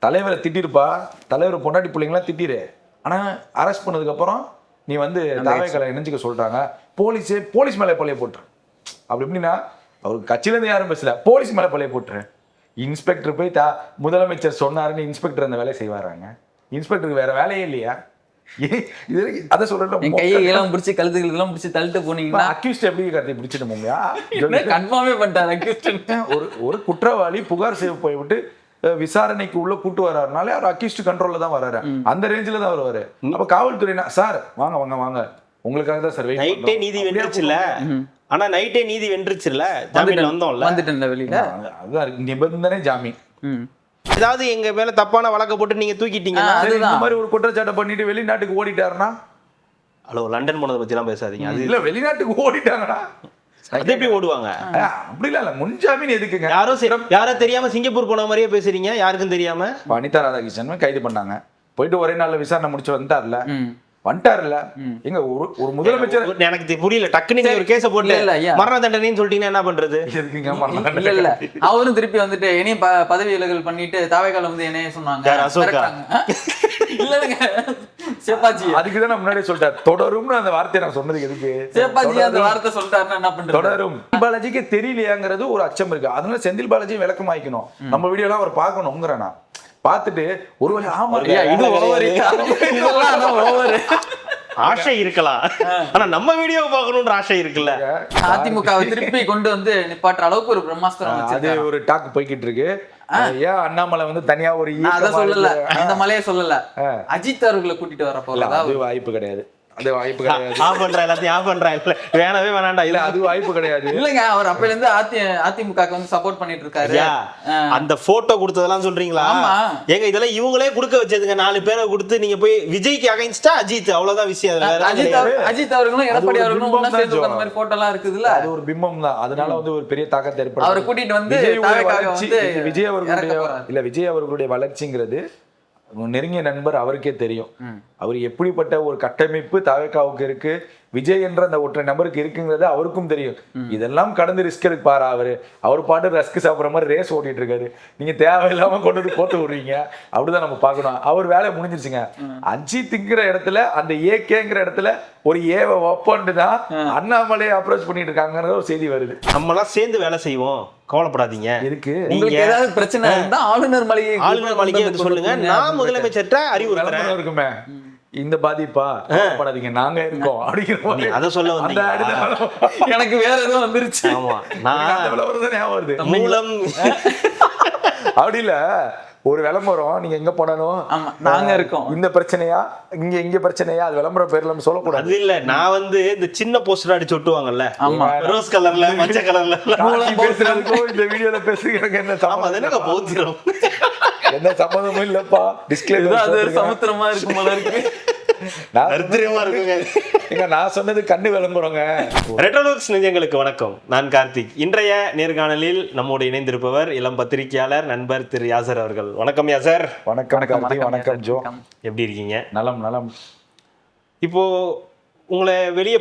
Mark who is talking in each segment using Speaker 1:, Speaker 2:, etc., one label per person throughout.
Speaker 1: தலைவரை திட்டிருப்பா, தலைவர் பொண்டாட்டி பிள்ளைங்களாம் திட்டிரு. ஆனா அரெஸ்ட் பண்ணதுக்கு அப்புறம் நீ வந்து தாவேக்கால இணைஞ்சிக்க சொல்றாங்க. போலீஸ் மேல பழைய போட்டுரு. அப்படி எப்படின்னா அவருக்கு கட்சியில இருந்து யாரும் பேசல, போலீஸ் மேல பழைய போட்டுரு. இன்ஸ்பெக்டர் போய் முதலமைச்சர் சொன்னாருன்னு இன்ஸ்பெக்டர் அந்த வேலையை செய்வாராங்க? இன்ஸ்பெக்டருக்கு வேற வேலையே இல்லையா? அத சொல்றேன்.
Speaker 2: கையெல்லாம் பிடிச்சி கழுத்துக்கள் பிடிச்சி தள்ளிட்டு போனீங்கன்னா
Speaker 1: அக்யூஸ்ட் எப்படி கருத்தை பிடிச்சிட்டு போங்க?
Speaker 2: கன்ஃபார்மே பண்ணிட்டாரு அக்யூஸ்ட்.
Speaker 1: ஒரு குற்றவாளி புகார் செய்ய போய்விட்டு விசாரணைக்கு உள்ள கூட்டு வர்றாருனாலே அவர் அக்யூஸ்ட் கண்ட்ரோல்ல தான் வர்றாரு. அந்த ரேஞ்சில தான் வருவாரு. அப்ப காவல்துறையினா சார் வாங்க வாங்க வாங்க உங்களுக்காக தான் சார்
Speaker 3: நைட்டே நீதி வென்றுச்சுல. ஆனா நைட்டே நீதி வென்றுச்சுல, ஜாமீன்ல வந்தோம்ல,
Speaker 2: வந்துட்டேன் வெளியில.
Speaker 1: அதுதான் நிபந்தனை ஜாமீன்.
Speaker 3: ஏதாவது எங்க மேல தப்பான வழக்க போட்டு நீங்க தூக்கிட்டீங்கன்னா,
Speaker 1: இந்த மாதிரி ஒரு குற்றச்சாட்டை பண்ணிட்டு வெளிநாட்டுக்கு ஓடிட்டாருன்னா,
Speaker 3: ஹலோ லண்டன் போனதை பத்தி எல்லாம் பேசாதீங்க. அது
Speaker 1: இல்ல வெளிநாட்டுக்கு ஓடிட்டாங்கடா,
Speaker 3: அது எப்படி ஓடுவாங்க?
Speaker 1: அப்படி இல்ல முன்ஜாமீன் எதுக்குங்க?
Speaker 3: யாரோ தெரியாம சிங்கப்பூர் போன மாதிரியே பேசுறீங்க. யாருக்கும் தெரியாம
Speaker 1: அனிதா ராதாகிருஷ்ணன் கைது பண்ணாங்க. போயிட்டு ஒரே நாள்ல விசாரணை முடிச்சு வந்துட்டார்ல. எங்க ஒரு முதலமைச்சர்
Speaker 3: எனக்கு புரியல. டக்குனு ஒரு கேஸ போட்டு மரண தண்டனைன்னு சொல்லிட்டீங்கன்னா என்ன பண்றது?
Speaker 2: இல்ல அவரும் திருப்பி வந்துட்டு என்னையும் பதவி விலகல் பண்ணிட்டு தாவேக்கால வந்து என்னைய சொன்னாங்க. இல்லங்க சேப்பாஜி
Speaker 1: அதுக்குதான் முன்னாடியே சொல்லிட்டார் தொடரும்னு. அந்த வார்த்தையை நான் சொன்னதுக்கு எதுக்கு?
Speaker 2: சேப்பாஜி அந்த வார்த்தை சொல்லிட்டாருன்னா என்ன பண்றது?
Speaker 1: தொடரும். பாலாஜிக்கு தெரியலையாங்கிறது ஒரு அச்சம் இருக்கு. அதனால செந்தில் பாலாஜி விளக்கம் ஆயிக்கணும். நம்ம வீடியோ எல்லாம் அவர் பார்க்கணுங்கிறனா பார்த்துட்டு ஒருவேளை ஆமா
Speaker 2: இது ஓவர்
Speaker 3: ஆசை இருக்கலாம், ஆனா நம்ம வீடியோ பார்க்கணும்ன்ற ஆசை இருக்குல்ல.
Speaker 2: அதிமுகவை திருப்பி கொண்டு வந்து நிப்பாட்டுற அளவுக்கு ஒரு பிரம்மாஸ்திரம்
Speaker 1: அது ஒரு டாக் போய்கிட்டு இருக்கு. ஏன் அண்ணாமலை வந்து தனியா ஒரு
Speaker 2: சொல்லல, அந்த மலையே சொல்லல, அஜித் அவர்களை கூட்டிட்டு வர போல
Speaker 1: அது வாய்ப்பு கிடையாது. அது வாய்ப்பு கிடையாது.
Speaker 3: எல்லாத்தையும் வேணவே வேணாண்டா. இல்ல அது
Speaker 1: வாய்ப்பு கிடையாது.
Speaker 2: இல்லங்க அவர் அப்பல இருந்து அதிமுக வந்து சப்போர்ட் பண்ணிட்டு இருக்காரு.
Speaker 3: அந்த போட்டோ கொடுத்ததெல்லாம் சொல்றீங்களா? ஏங்க இதெல்லாம் இவங்களே கொடுக்க வச்சதுங்க. 4 பேரை கொடுத்து நீங்க போய் விஜய்க்கு அகைன்ஸ்டா அஜித், அவ்வளவுதான் விஷயம்.
Speaker 2: அஜித் அவர்களும் எடப்பாடி அவர்களும் ஒண்ணா சேர்ந்து அந்த மாதிரி போட்டோ எல்லாம் இருக்குதுல்ல,
Speaker 1: அது ஒரு பிம்பம் தான். அதனால வந்து ஒரு பெரிய தாக்கத்தை ஏற்படுத்தும்.
Speaker 2: அவரை கூட்டிட்டு வந்து
Speaker 1: விஜய் அவர்களுடைய வளர்ச்சிங்கிறது நெருங்கிய நண்பர் அவருக்கே தெரியும். அவர் எப்படிப்பட்ட ஒரு கட்டமைப்பு தாவேக்காவுக்கு இருக்கு, விஜய் என்ற அந்த ஒற்றை நபருக்கு இருக்குங்கிறது அவருக்கும் தெரியும். இதெல்லாம் கடந்து ரிஸ்க் எடுப்பாரா? அவர் பாட்டு ரஸ்க் சாப்பிட்ற மாதிரி ரேஸ் ஓட்டிட்டு இருக்காரு. நீங்க தேவையில்லாம கொண்டு வந்து போட்டு விடுவீங்க. அப்படிதான் நம்ம பார்க்கணும். அவர் வேலை முடிஞ்சிருச்சுங்க. அஜித்ங்கிற இடத்துல அந்த ஏகேங்கிற இடத்துல ஒரு ஏவை ஒப்பண்டு தான் அண்ணாமலையை அப்ரோச் பண்ணிட்டு இருக்காங்கிற ஒரு செய்தி வருது.
Speaker 3: நம்மளாம் சேர்ந்து வேலை செய்வோம், கவலைப்படாதீங்க.
Speaker 1: எதுக்கு
Speaker 2: உங்களுக்கு ஏதாவது பிரச்சனை இருந்தா ஆளுநர் மாளிகை
Speaker 3: வந்து சொல்லுங்க, நான் முதலமைச்சர்ட்ட அறிவுறுத்துறேன்.
Speaker 1: இருக்குமே இந்த பாதிப்பா படாதீங்க, நாங்க இருக்கோம் அப்படிங்கிற மாதிரி
Speaker 3: அத சொல்ல வந்தீங்க.
Speaker 2: எனக்கு வேற எதுவும் வந்துருச்சு.
Speaker 3: ஆமா, நான்
Speaker 1: வருது
Speaker 3: மூலம்
Speaker 1: அப்படி இல்ல. ஒரு விளம்பரம் நீங்க எங்க போனாலும்
Speaker 2: நாங்க இருக்கோம்,
Speaker 1: இந்த பிரச்சனையா இங்க பிரச்சனையா, அது விளம்பரம் பேர்ல சொல்லக்கூடாது.
Speaker 3: அது இல்ல, நான் வந்து இந்த சின்ன போஸ்டர் அடிச்சு ஒட்டுவாங்கல்ல, ரோஸ் கலர்ல மஞ்ச கலர்ல
Speaker 1: பேசுறதுக்கும் இந்த வீடியோல பேசுறது எனக்கு என்ன சம்பந்தம்?
Speaker 3: போத்திரும்
Speaker 1: என்ன சம்பந்தமும் இல்லப்பா.
Speaker 2: டிஸ்க்ளைமர் சமுத்திரமா இருக்கும் போல இருக்கு.
Speaker 1: நான் சொன்னது கண்ணு விளம்புறோங்க.
Speaker 3: ரெட்ரோலுக்ஸ் நெஞ்சங்களுக்கு வணக்கம். நான் கார்த்திக். இன்றைய நேர்காணலில் நம்மோடு இணைந்திருப்பவர் இளம் பத்திரிகையாளர் நண்பர் திரு யாசர் அவர்கள். வணக்கம் யாசர்.
Speaker 1: வணக்கம் வணக்கம் ஜோ.
Speaker 3: எப்படி இருக்கீங்க?
Speaker 1: நலம் நலம்.
Speaker 3: இப்போ உங்களை வெளியே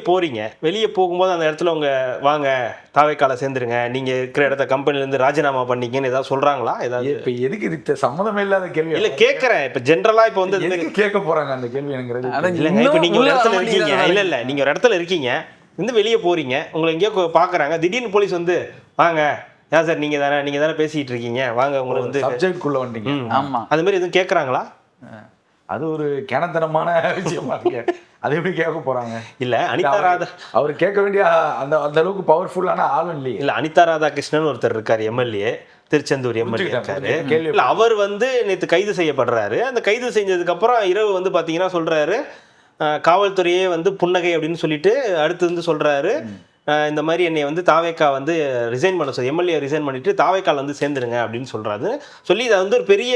Speaker 3: போகும்போது அந்த இடத்துல உங்க வாங்க தாவேக்கால சேர்ந்துருங்க, நீங்க இருக்கிற இடத்த கம்பெனிலேருந்து ராஜினாமா பண்ணிக்கன்னு ஏதாவது சொல்றாங்களா? ஏதாவது
Speaker 1: இப்போ எதுக்கு இது சம்மந்தமே இல்லாத கேள்வி
Speaker 3: இல்லை கேட்குறேன். இப்போ ஜென்ரலா இப்போ வந்து
Speaker 1: கேட்க போறாங்க அந்த கேள்வி எனங்கிறது.
Speaker 3: இல்லைங்க, இப்போ நீங்க ஒரு இடத்துல இருக்கீங்க, இல்லை நீங்க ஒரு இடத்துல இருக்கீங்க, வந்து வெளியே போறீங்க, உங்களை எங்கேயோ பார்க்குறாங்க, திடீர்னு போலீஸ் வந்து வாங்க ஏன் சார் நீங்க தானே பேசிட்டு இருக்கீங்க, வாங்க உங்களை வந்து
Speaker 1: சப்ஜெக்ட்குள்ள வந்தீங்க.
Speaker 2: ஆமா,
Speaker 3: அது மாதிரி எதுவும் கேட்குறாங்களா?
Speaker 1: அது ஒரு கிணத்தனமான விஷயமா இருக்கு. அது எப்படி கேட்க போறாங்க?
Speaker 3: இல்ல அனிதா ராதா
Speaker 1: அவர் கேட்க வேண்டிய அந்த அளவுக்கு பவர்ஃபுல்லான ஆளும் இல்லையே.
Speaker 3: இல்ல அனிதா ராதாகிருஷ்ணன் ஒருத்தர் இருக்காரு, எம்எல்ஏ, திருச்செந்தூர் எம்எல்ஏ இருக்காரு. இல்ல அவர் வந்து நேற்று கைது செய்யப்படுறாரு. அந்த கைது செஞ்சதுக்கு அப்புறம் இரவு வந்து பாத்தீங்கன்னா சொல்றாரு, காவல்துறையே வந்து புன்னகை அப்படின்னு சொல்லிட்டு அடுத்து வந்து சொல்றாரு, இந்த மாதிரி என்னை வந்து தாவேக்கா வந்து ரிசைன் பண்ண சொல்லி, எம்எல்ஏ ரிசைன் பண்ணிட்டு தாவேக்கால் வந்து சேர்ந்துருங்க அப்படின்னு சொல்றாரு. சொல்லி இதை வந்து ஒரு பெரிய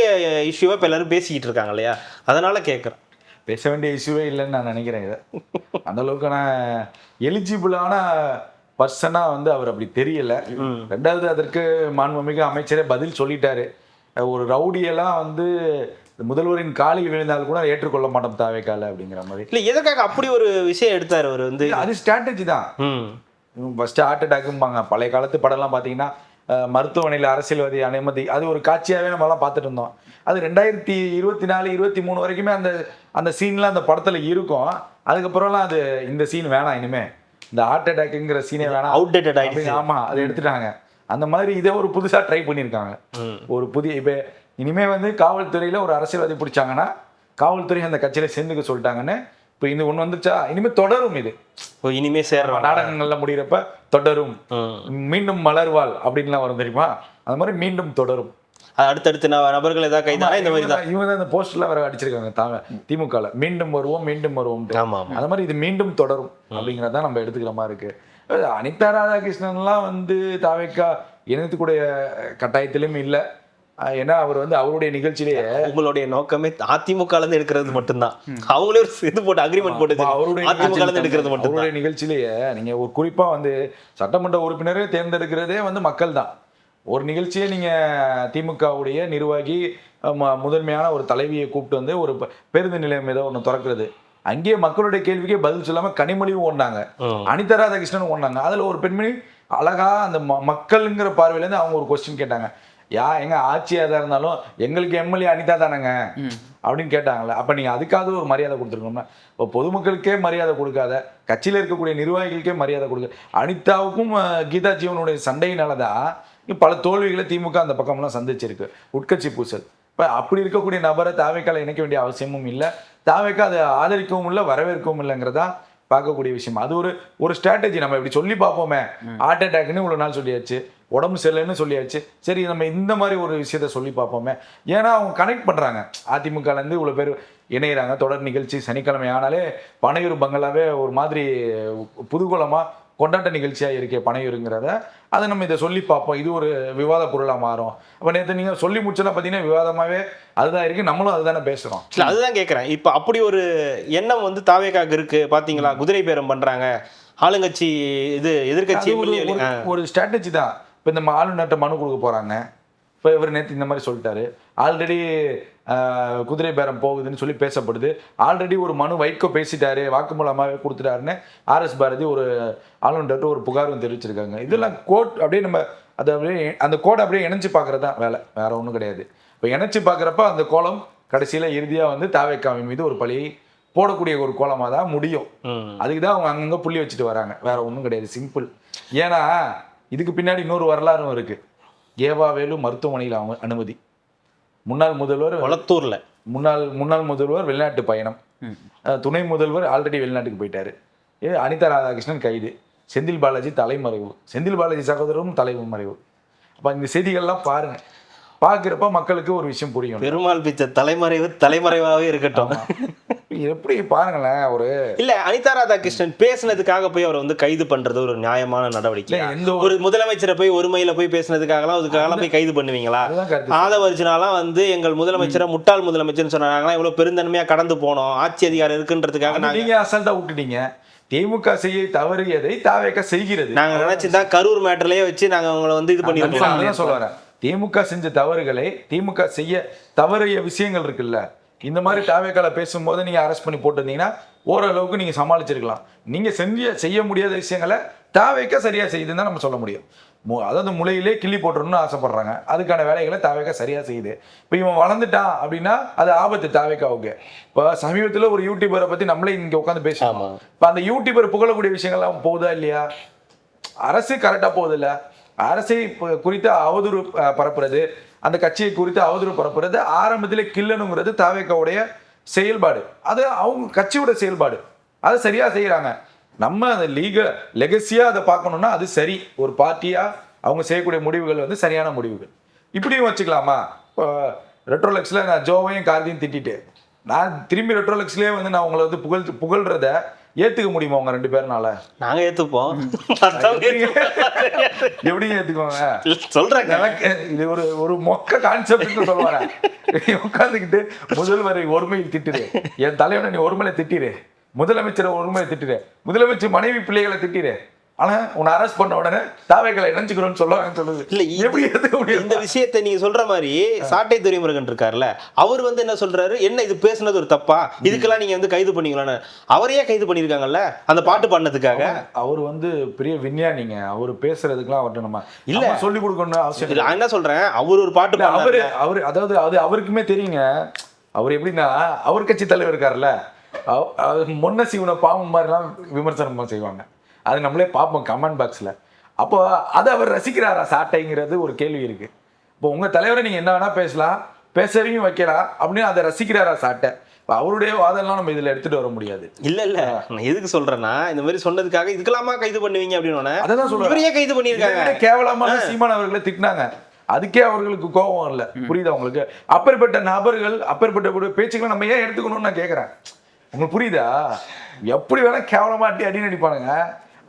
Speaker 3: இஷ்யூவா இப்போ எல்லாரும் பேசிக்கிட்டு இருக்காங்க இல்லையா, அதனால கேட்குறேன்.
Speaker 1: பேச வேண்டிய இஷ்யூவே இல்லைன்னு நான் நினைக்கிறேன். இதை அந்த அளவுக்கான எலிஜிபிளான பர்சனா வந்து அவர் அப்படி தெரியல. ரெண்டாவது அதற்கு மாண்புமிகு அமைச்சரே பதில் சொல்லிட்டாரு. ஒரு ரவுடியெல்லாம் வந்து முதல்வரின் காலில் விழுந்தால் கூட ஏற்றுக்கொள்ள மாட்டோம் தாவேக்கால அப்படிங்கிற மாதிரி.
Speaker 3: இல்லை எதுக்காக அப்படி ஒரு விஷயம் எடுத்தார் அவர் வந்து?
Speaker 1: அது ஸ்ட்ராட்டஜி தான். ஃபர்ஸ்ட் ஹார்ட் அட்டாக்கும்பாங்க. பழைய காலத்து படம்லாம் பார்த்தீங்கன்னா மருத்துவமனையில் அரசியல்வாதி அனுமதி, அது ஒரு காட்சியாகவே நம்மலாம் பார்த்துட்டு இருந்தோம். அது 2024, 23 வரைக்குமே அந்த சீன்லாம் அந்த படத்தில் இருக்கும். அதுக்கப்புறம்லாம் அது இந்த சீன் வேணாம், இனிமே இந்த ஹார்ட் அட்டாக்குங்கிற சீனே வேணாம்,
Speaker 3: அவுட்டேட்டட் ஆயிடுச்சு.
Speaker 1: ஆமாம், அதை எடுத்துட்டாங்க. அந்த மாதிரி இதை ஒரு புதுசாக ட்ரை பண்ணியிருக்காங்க. ஒரு புதிய இப்போ இனிமே வந்து காவல்துறையில் ஒரு அரசியல்வாதி பிடிச்சாங்கன்னா காவல்துறை அந்த கட்சியில் சேர்ந்துக்க சொல்லிட்டாங்கன்னு இப்போ இந்த ஒன்று வந்துச்சா, இனிமேல் தொடரும். இது
Speaker 3: இனிமே சேர்ற
Speaker 1: நாடகங்கள்ல முடிகிறப்ப தொடரும், மீண்டும் மலர்வாள் அப்படின்லாம் வரும் தெரியுமா, அது மாதிரி மீண்டும் தொடரும்.
Speaker 3: அடுத்தடுத்து நபர்கள் ஏதாவது கைதானா இந்த மாதிரி தான்.
Speaker 1: இவங்க தான் இந்த போஸ்டர்ல வர அடிச்சிருக்காங்க திமுகல, மீண்டும் வருவோம் மீண்டும் வருவோம். அது மாதிரி இது மீண்டும் தொடரும் அப்படிங்கிறத நம்ம எடுத்துக்கிற மாதிரி இருக்கு. அனிதா ராதாகிருஷ்ணன்லாம் வந்து தாவேக்கா இணையத்துக்குடைய கட்டாயத்திலும் இல்லை. ஏன்னா அவர் வந்து அவருடைய நிகழ்ச்சியிலேயே,
Speaker 3: உங்களுடைய நோக்கமே அதிமுக இருந்து எடுக்கிறது மட்டும்தான். அவங்களே ஒரு இது போட்டு அக்ரிமெண்ட் போட்டு அதிமுக இருந்து எடுக்கிறது மட்டும்.
Speaker 1: அவருடைய நிகழ்ச்சியிலேயே நீங்க ஒரு குறிப்பா வந்து சட்டமன்ற உறுப்பினரே தேர்ந்தெடுக்கிறதே வந்து மக்கள் தான். ஒரு நிகழ்ச்சியை நீங்க திமுகவுடைய நிர்வாகி முதன்மையான ஒரு தலைவியை கூப்பிட்டு வந்து ஒரு பேருந்து நிலையம் ஏதோ ஒன்று திறக்கிறது, அங்கேயே மக்களுடைய கேள்விக்கே பதில் சொல்லாம கனிமொழியும் ஓடினாங்க, அனிதா ராதாகிருஷ்ணன் ஓடினாங்க. அதுல ஒரு பெண்மணி அழகா அந்த மக்களுங்கிற பார்வையிலேருந்து அவங்க ஒரு கொஸ்டின் கேட்டாங்க, எங்க ஆட்சியாக இருந்தாலும் எங்களுக்கு எம்எல்ஏ அனிதா தானேங்க அப்படின்னு கேட்டாங்களே. அப்ப நீங்க அதுக்காவது ஒரு மரியாதை கொடுத்துருக்கோம்னா, இப்போ பொதுமக்களுக்கே மரியாதை கொடுக்காத, கட்சியில இருக்கக்கூடிய நிர்வாகிகளுக்கே மரியாதை கொடுக்க, அனிதாவுக்கும் கீதா ஜீவனுடைய சண்டையினாலதான் பல தோல்விகளை திமுக அந்த பக்கம்லாம் சந்திச்சிருக்கு, உட்கட்சி பூசல். இப்போ அப்படி இருக்கக்கூடிய நபரை தாவேக்கால இணைக்க வேண்டிய அவசியமும் இல்லை, தாவேக்கா அதை ஆதரிக்கவும் இல்லை வரவேற்கவும் இல்லைங்கிறதா பார்க்கக்கூடிய விஷயம். அது ஒரு ஸ்ட்ராட்டஜி. நம்ம இப்படி சொல்லி பார்ப்போமே, ஹார்ட் அட்டாக்னு இவ்வளோ நாள் சொல்லியாச்சு, உடம்பு சரியில்லைன்னு சொல்லியாச்சு, சரி நம்ம இந்த மாதிரி ஒரு விஷயத்த சொல்லி பார்ப்போமே. ஏன்னா அவங்க கனெக்ட் பண்ணுறாங்க, அதிமுகலேருந்து இவ்வளோ பேர் இணையிறாங்க. தொடர் நிகழ்ச்சி சனிக்கிழமை ஆனாலே பனையூர் பங்களாவே ஒரு மாதிரி புதுகோலமாக கொண்டாட்ட நிகழ்ச்சியாக இருக்கே பனையூருங்கிறத, அதை நம்ம இதை சொல்லி பார்ப்போம், இது ஒரு விவாத பொருளாக மாறும். அப்போ நேற்று நீங்கள் சொல்லி முடிச்சலாம் பார்த்தீங்கன்னா விவாதமாகவே அதுதான் இருக்குது, நம்மளும் அதுதானே பேசுகிறோம்.
Speaker 3: இல்லை அதுதான் கேட்குறேன். இப்போ அப்படி ஒரு எண்ணம் வந்து தாவேக்காக்கு இருக்குது பார்த்தீங்களா, குதிரை பேரம் பண்ணுறாங்க ஆளுங்கட்சி, இது எதிர்கட்சி
Speaker 1: ஒரு ஸ்ட்ராட்டஜி தான். இப்போ இந்த ஆளுநர்கிட்ட மனு கொடுக்க போகிறாங்க, இப்போ இவர் நேற்று இந்த மாதிரி சொல்லிட்டாரு, ஆல்ரெடி குதிரை பேரம் போகுதுன்னு சொல்லி பேசப்படுது, ஆல்ரெடி ஒரு மனு வைகோ பேசிட்டாரு, வாக்குமூலமாகவே கொடுத்துட்டாருன்னு RS பாரதி ஒரு ஆளுநர்கிட்ட ஒரு புகாரும் தெரிவிச்சிருக்காங்க. இதெல்லாம் கோட் அப்படியே நம்ம அதை அப்படியே அந்த கோடை அப்படியே இணைச்சு பார்க்குறது தான் வேலை, வேற ஒன்றும் கிடையாது. இப்போ இணைச்சு பார்க்குறப்ப அந்த கோலம் கடைசியில் இறுதியாக வந்து தாவேக்காவின் மீது ஒரு பழியை போடக்கூடிய ஒரு கோலமாக தான் முடியும். அதுக்கு தான் அவங்க அங்கங்கே புள்ளி வச்சுட்டு வராங்க, வேற ஒன்றும் கிடையாது, சிம்பிள். ஏன்னா இதுக்கு பின்னாடி இன்னொரு வரலாறும் இருக்கு. ஏவாவேலு மருத்துவமனையில் அவங்க அனுமதி, முன்னாள் முதல்வர்
Speaker 3: வளத்தூர்ல,
Speaker 1: முன்னாள் முதல்வர் வெளிநாட்டு பயணம், துணை முதல்வர் ஆல்ரெடி வெளிநாட்டுக்கு போயிட்டாரு, அனிதா ராதாகிருஷ்ணன் கைது, செந்தில் பாலாஜி தலைமறைவு, செந்தில் பாலாஜி சகோதரரும் தலைமறைவு. அப்போ இந்த செய்திகள்லாம் பாருங்க, பார்க்குறப்ப மக்களுக்கு ஒரு விஷயம் புரியும்.
Speaker 3: பெருமாள் பிச்சை தலைமறைவாகவே இருக்கட்டும்.
Speaker 1: எப்படி பாருங்களேன், ஒரு
Speaker 3: இல்ல அனிதா ராதாகிருஷ்ணன் பேசினதுக்காக போய் அவரை வந்து கைது பண்றது ஒரு நியாயமான நடவடிக்கை? ஒரு முதலமைச்சரை போய் ஒருமையில போய் பேசினதுக்காகலாம் அதுக்காகலாம் போய் கைது பண்ணுவீங்களா? ஆதவர்ஜுனாலாம் வந்து எங்கள் முதலமைச்சரை முட்டாள் முதலமைச்சர்னு சொன்னாங்களா, இவ்வளவு பெருந்தன்மையா கடந்து போனோம், ஆட்சி அதிகாரம் இருக்குன்றதுக்காக
Speaker 1: நீங்க அசல்ட்டா விட்டுட்டீங்க. திமுக செய்ய தவறியதை தாவேக்கா செய்கிறது.
Speaker 3: நாங்க நினைச்சுதான் கரூர் மேட்டர்லயே வச்சு நாங்க அவங்களை வந்து இது பண்ணிருக்கோம்.
Speaker 1: சொல்லுவாங்க, திமுக செஞ்ச தவறுகளை, திமுக செய்ய தவறிய விஷயங்கள் இருக்குல்ல, இந்த மாதிரி தாவேக்கால பேசும்போது நீங்க அரெஸ்ட் பண்ணி போட்டிருந்தீங்கன்னா ஓரளவுக்கு நீங்க சமாளிச்சிருக்கலாம். நீங்க செய்ய முடியாத விஷயங்களை தாவேக்கா சரியா செய்யுதுன்னு தான் நம்ம சொல்ல முடியும். அதாவது முளையிலே கிள்ளி போட்டுறணும்னு ஆசைப்படுறாங்க, அதுக்கான வேலைகளை தாவேக்கா சரியா செய்யுது. இப்போ இவன் வளர்ந்துட்டான் அப்படின்னா அது ஆபத்து தாவேக்காவுக்கு. இப்போ சமீபத்தில் ஒரு யூடியூபரை பத்தி நம்மளே இங்க உட்காந்து பேசலாம். இப்போ அந்த யூடியூபர் புகழக்கூடிய விஷயங்கள்லாம் போகுதா இல்லையா? அரசு கரெக்டா போகுது இல்ல, அரசை குறித்து அவதூறு பரப்புறது, அந்த கட்சியை குறித்து அவதூறு பரப்புறது ஆரம்பத்திலே கில்லணுங்கிறது தாவேக்காவுடைய செயல்பாடு, அது அவங்க கட்சியோட செயல்பாடு, அதை சரியா செய்யறாங்க. நம்ம அந்த லெகசியா அதை பார்க்கணும்னா அது சரி, ஒரு பார்ட்டியா அவங்க செய்யக்கூடிய முடிவுகள் வந்து சரியான முடிவுகள். இப்படியும் வச்சுக்கலாமா? இப்போ ரெட்ரோலெக்ஸ்ல நான் ஜோவையும் கார்த்தியும் திட்டிட்டு நான் திரும்பி ரெட்ரோலெக்ஸ்லேயே வந்து நான் உங்களை வந்து புகழ்றத ஏத்துக்க முடியுமா உங்க ரெண்டு பேர்னால?
Speaker 3: நாங்க ஏத்துப்போம்.
Speaker 1: எப்படி ஏத்துக்குவாங்க
Speaker 3: சொல்றேன்.
Speaker 1: எனக்கு இது ஒரு மொக்க கான்செப்ட் சொல்லுவாங்க. உட்காந்துக்கிட்டு முதல்வரை ஒருமையில் திட்டுரு, என் தலைவனை நீ ஒருமையில திட்டிரு, முதலமைச்சரை ஒருமையில திட்டுரு, முதலமைச்சர் மனைவி பிள்ளைகளை திட்டிரு, ஆனா உன்னை அரெஸ்ட் பண்ண உடனே தாவேக்களை இணைஞ்சுக்கிறோம்னு சொல்லுது.
Speaker 3: இல்ல
Speaker 1: எப்படி எடுத்துக்க முடியும்?
Speaker 3: இந்த விஷயத்தை நீங்க சொல்ற மாதிரி சாட்டை துரைமுருகன் இருக்காருல்ல, அவர் வந்து என்ன சொல்றாரு, என்ன இது பேசுனது ஒரு தப்பா, இதுக்கெல்லாம் நீங்க வந்து கைது பண்ணீங்களான்னு. அவரையே கைது பண்ணிருக்காங்கல்ல அந்த பாட்டு பாடினதுக்காக.
Speaker 1: அவர் வந்து பெரிய விஞ்ஞானிங்க, அவர் பேசுறதுக்குலாம் அவர்கிட்ட நம்ம இல்ல சொல்லி கொடுக்கணும்னு அவசியம் இல்லை.
Speaker 3: நான் என்ன சொல்றேன், அவர் ஒரு பாட்டு
Speaker 1: அவரு அதாவது அது அவருக்குமே தெரியுங்க. அவர் எப்படின்னா அவர் கட்சி தலைவர் இருக்காருல்ல, முன்ன சிவனை பாவம் மாதிரிலாம் விமர்சனம் செய்வாங்க. அது நம்மளே பார்ப்போம் கமெண்ட் பாக்ஸில். அப்போ அதை அவர் ரசிக்கிறாரா சாட்டைங்கிறது ஒரு கேள்வி இருக்கு. இப்போ உங்க தலைவரை நீங்க என்ன வேணா பேசலாம், பேசறீங்க வைக்கலாம் அப்படின்னு அதை ரசிக்கிறாரா சாட்டை? அவருடைய வாதம்லாம் நம்ம இதுல எடுத்துட்டு வர முடியாது.
Speaker 3: இல்ல நான் எதுக்கு சொல்றேன்னா, இந்த மாதிரி சொன்னதுக்காக இதுக்கெல்லாமா கைது பண்ணுவீங்க அப்படின்னு
Speaker 1: அதான் சொல்றேன்.
Speaker 3: இவரையே கைது பண்ணிருக்காங்க.
Speaker 1: கேவலமான சீமான் அவர்களை திட்டினாங்க, அதுக்கே அவர்களுக்கு கோபம் இல்லை. புரியுதா உங்களுக்கு? அப்பேற்பட்ட நபர்கள் அப்பேற்பட்ட பேச்சுக்களை நம்ம ஏன் எடுத்துக்கணும்னு நான் கேட்கறேன். உங்களுக்கு புரியுதா? எப்படி வேணா கேவலமா அடி நடிப்பானுங்க.